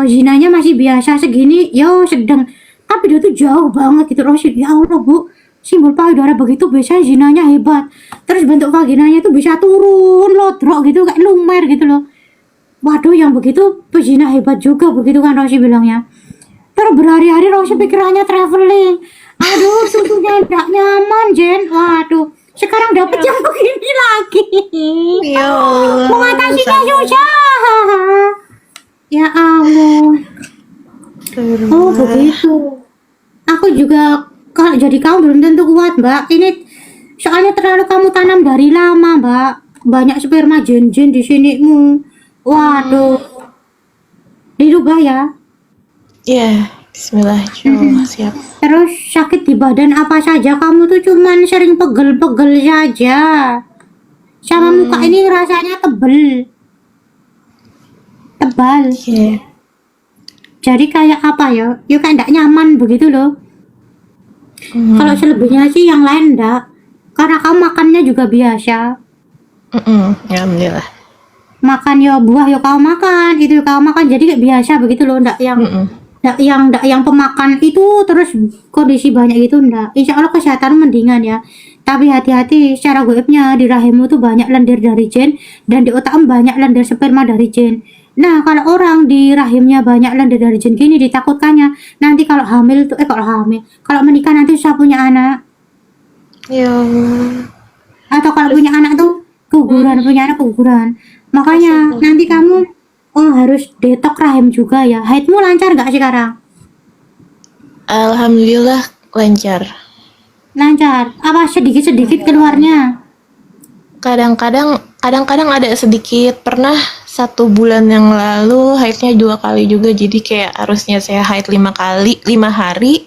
zinanya masih biasa, segini yo sedang, tapi dia tuh jauh banget gitu. Rosi, ya Allah Bu, simbol payudara begitu biasanya zinanya hebat, terus bentuk vaginanya tuh bisa turun lodrok gitu kayak lumer gitu loh. Waduh, yang begitu pezina hebat juga, begitu kan Rosi bilangnya. Terus berhari-hari Rosi pikirannya traveling. Aduh, susunya tidak nyaman, Jen. Waduh, sekarang dapet yang begini lagi. Ya Allah. Mengatasinya susah. Ya Allah. Oh, begitu. Aku juga, kalau jadi kamu belum tentu kuat, Mbak. Ini soalnya terlalu kamu tanam dari lama, Mbak. Banyak sperma jen-jen di sinimu. Waduh. Dirubah ya. Ya, Bismillah, insyaallah siap. Terus sakit di badan apa saja, kamu tuh cuman sering pegel-pegel saja. Sama muka ini rasanya tebal. Iya. Jadi kayak apa ya? Yuk kayak enggak nyaman begitu loh. Kalau selebihnya sih yang lain enggak. Karena kamu makannya juga biasa. Ya, alhamdulillah. Makan ya buah ya kamu makan, itu ya kamu makan, jadi kayak biasa begitu loh, enggak yang pemakan itu terus kondisi banyak gitu enggak. Insya Allah kesehatan mendingan ya. Tapi hati-hati, secara goibnya di rahimmu tuh banyak lendir dari jin, dan di otakmu banyak lendir sperma dari jin. Nah, kalau orang di rahimnya banyak lendir dari jin gini, ditakutkannya nanti kalau kalau menikah nanti susah punya anak. Ya Allah. Atau kalau punya anak tuh punya anak keguguran. Makanya nanti kamu harus detok rahim juga ya. Haidmu lancar nggak sekarang? Alhamdulillah lancar. Lancar. Apa sedikit-sedikit keluarnya? Kadang-kadang ada sedikit. Pernah 1 bulan yang lalu haidnya 2 kali juga, jadi kayak harusnya saya haid 5 hari,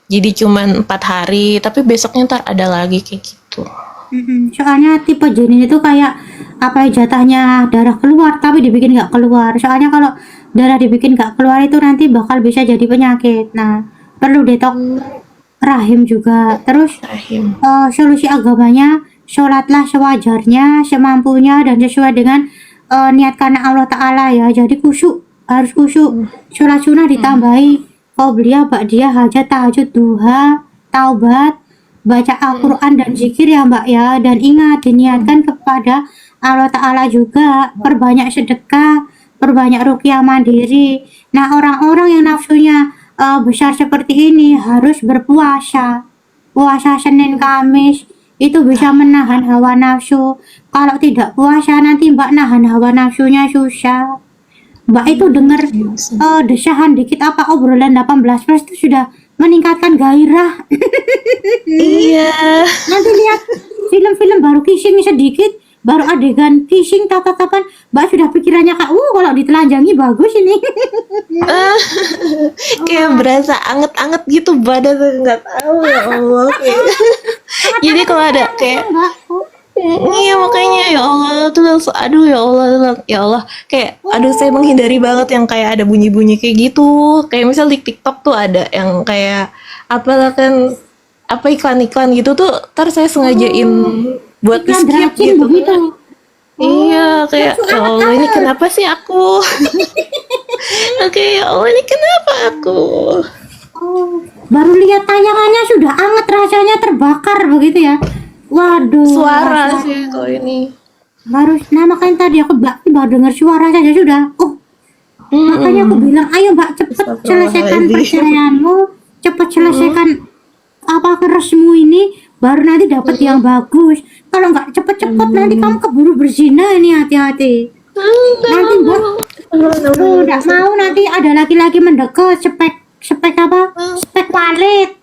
jadi cuman 4 hari, tapi besoknya ntar ada lagi kayak gitu. Soalnya tipe janin itu kayak apa, jatahnya darah keluar tapi dibikin nggak keluar. Soalnya kalau darah dibikin nggak keluar itu nanti bakal bisa jadi penyakit. Nah, perlu detok rahim juga. Terus Rahim. solusi agamanya, sholatlah sewajarnya, semampunya, dan sesuai dengan niat karena Allah Ta'ala ya. Jadi khusyuk, harus khusyuk. Sholat sunnah ditambahi qobliyah, ba'diyah, hajat, tahajud, duha, taubat, baca Al-Quran dan zikir ya Mbak ya. Dan ingat, diniatkan kepada Allah Ta'ala juga. Perbanyak sedekah, perbanyak ruqyah mandiri. Nah, orang-orang yang nafsunya besar seperti ini harus berpuasa. Puasa Senin Kamis itu bisa menahan hawa nafsu. Kalau tidak puasa nanti Mbak nahan hawa nafsunya susah. Mbak itu dengar desahan dikit apa obrolan 18 plus itu sudah meningkatkan gairah. Iya. Nanti lihat film-film baru kissing sedikit, baru adegan kissing tatap-tatapan, Mbak sudah pikirannya kak, kalau ditelanjangi bagus ini. Kayak berasa anget-anget gitu badan, nggak tahu ya Allah. Jadi kalau ada kayak Mbak, iya makanya ya Allah tuh langsung aduh ya Allah ya Allah kayak aduh saya menghindari banget yang kayak ada bunyi-bunyi kayak gitu. Kayak misal di TikTok tuh ada yang kayak apa kan apa iklan-iklan gitu tuh ntar saya sengajain buat di iklan skip dracin gitu. begitu. Iya kayak ya Allah ini kenapa sih aku? Oke ya Allah ini kenapa aku? Oh, baru lihat tayangannya sudah anget rasanya terbakar begitu ya. Waduh. Suara sih kalau ini. Nah makanya tadi aku baru dengar suara saja sudah. Makanya aku bilang, ayo Mbak cepet selesaikan perceraianmu, cepet selesaikan apa keresmu ini, baru nanti dapat yang bagus. Kalau nggak cepet-cepet nanti kamu keburu berzina ini, hati-hati. Nanti Mbak, nggak mau nanti ada laki-laki mendekat spek apa? Spek walet.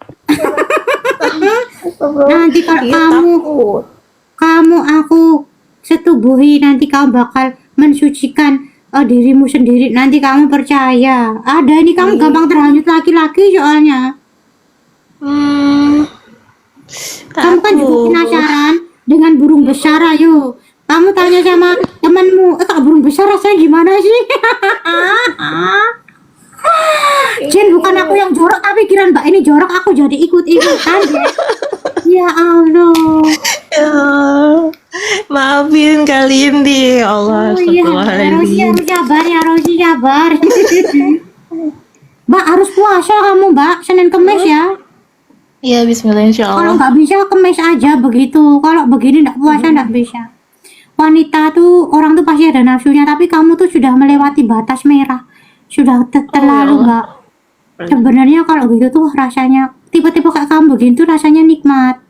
Nanti kalau kamu aku setubuhi, nanti kamu bakal mensucikan dirimu sendiri, nanti kamu percaya ada ini kamu gampang terhanyut laki-laki soalnya. Kamu kan juga penasaran dengan burung besar. Ayo kamu tanya sama temanmu, kak burung besar rasanya gimana sih? Jen, bukan aku yang jorok tapi kira Mbak ini jorok, aku jadi ikut-ikutan deh. Ya Allah. Ya, maafin kalian deh, ya Allah. Oh iya, Rosi harus sabar ya, Rosi sabar. Mbak harus puasa kamu Mbak, Senin Kemis ya. Iya, Bismillah insya Kalau Allah. nggak bisa Kemis aja begitu. Kalau begini nggak puasa nggak bisa. Wanita tuh orang tuh pasti ada nafsunya, tapi kamu tuh sudah melewati batas merah, sudah terlalu Mbak. Sebenarnya kalau gitu tuh rasanya tipe-tipe kayak kamu begini tuh rasanya nikmat,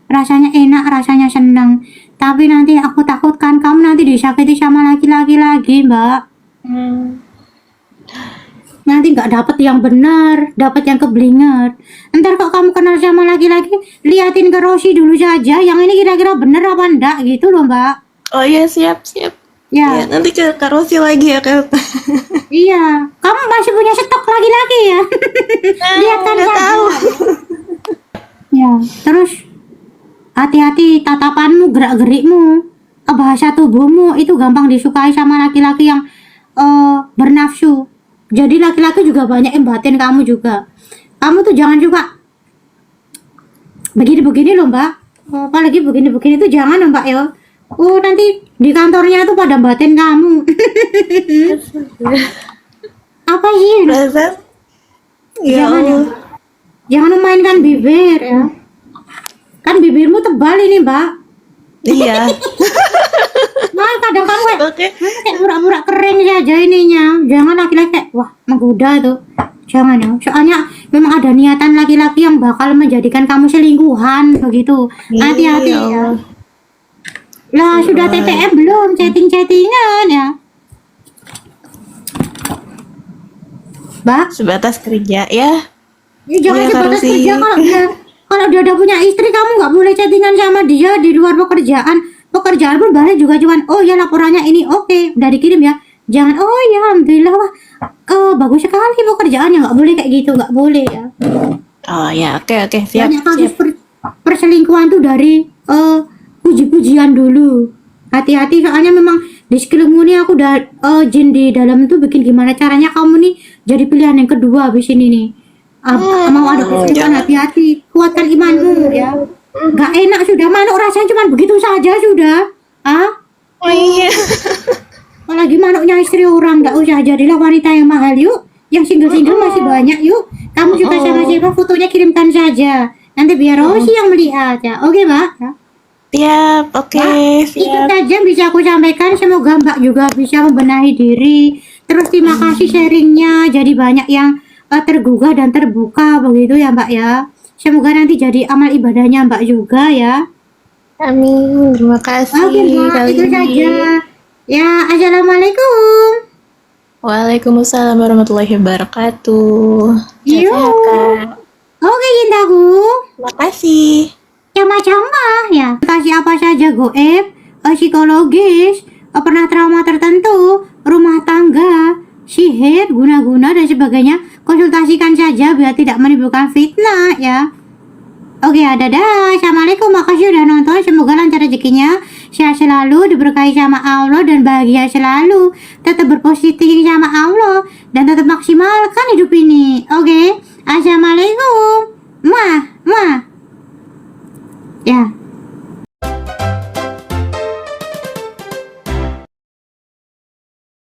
rasanya enak, rasanya senang. Tapi nanti aku takutkan kamu nanti disakiti sama laki-laki lagi Mbak. Nanti nggak dapet yang benar, dapet yang keblinger. Ntar kok kamu kenal sama laki-laki, liatin ke Rosi dulu saja, yang ini kira-kira bener apa enggak gitu loh Mbak. Oh iya, siap. Ya, Ya, nanti ke Karosi lagi ya kan. iya. Kamu masih punya stok laki-laki ya? Lihat kan Nggak saja. tahu. Ya, terus hati-hati tatapanmu, gerak-gerikmu, bahasa tubuhmu itu gampang disukai sama laki-laki yang bernafsu. Jadi laki-laki juga banyak yang batin kamu juga. Kamu tuh jangan juga begini-begini loh Mbak. Apalagi begini-begini tuh jangan loh Mbak ya. Nanti di kantornya tuh pada batin kamu. Apa sih? Perasaan? Ya Jangan ya. Allah. Jangan memainkan bibir ya. Kan bibirmu tebal ini Mbak. Iya. Nah kadang kamu Oke. kayak pura-pura kering saja ininya. Jangan laki-laki kayak wah menggoda tuh. Jangan ya. Soalnya memang ada niatan laki-laki yang bakal menjadikan kamu selingkuhan begitu. Hati-hati Iya, ya. Allah. Lah sudah TTM belum? Chatting-chattingan ya. Mbak, Sebatas kerja ya. jangan Iya, sebatas Karosi. kerja. Kalau dia udah punya istri, kamu nggak boleh chattingan sama dia di luar pekerjaan. Pekerjaan pun balik juga cuman, oh ya laporannya ini oke, udah dikirim ya. Jangan, oh ya alhamdulillah, wah bagus sekali pekerjaannya. Nggak boleh kayak gitu, nggak boleh ya. Oh ya, oke, siap. Banyak kasus perselingkuhan tuh dari puji-pujian dulu. Hati-hati soalnya memang di sekelilingmu nih aku udah jin di dalam itu bikin gimana caranya kamu nih jadi pilihan yang kedua habis ini nih. Mau ada perselingkuhan, hati-hati, kuatkan imanmu ya. Gak enak sudah, manuk rasanya cuma begitu saja sudah. Oh iya. Apalagi manuknya istri orang, gak usah jadilah wanita yang mahal yuk. Yang single-single masih banyak yuk. Kamu juga sama siapa fotonya kirimkan saja. Nanti biar Rosi yang melihat ya. Oke Mbak. Ya. Siap, oke, Itu siap. saja bisa aku sampaikan. Semoga Mbak juga bisa membenahi diri. Terus terima kasih sharingnya. Jadi banyak yang tergugah dan terbuka begitu ya Mbak ya. Semoga nanti jadi amal ibadahnya Mbak juga ya. Amin, terima kasih. Oke Mbak, itu Kali. saja. Ya, assalamualaikum. Waalaikumsalam warahmatullahi wabarakatuh. Yo. Sehat-sehat, Kak. Oke cintaku. Makasih. Sama-sama ya. Konsultasi apa saja goib, psikologis, pernah trauma tertentu, rumah tangga, sihir, guna-guna dan sebagainya, konsultasikan saja biar tidak menimbulkan fitnah ya. Oke ya, dadah. Assalamualaikum, makasih udah nonton. Semoga lancar rezekinya, sehat selalu, diberkahi sama Allah dan bahagia selalu. Tetap berpositif sama Allah dan tetap maksimalkan hidup ini. Oke.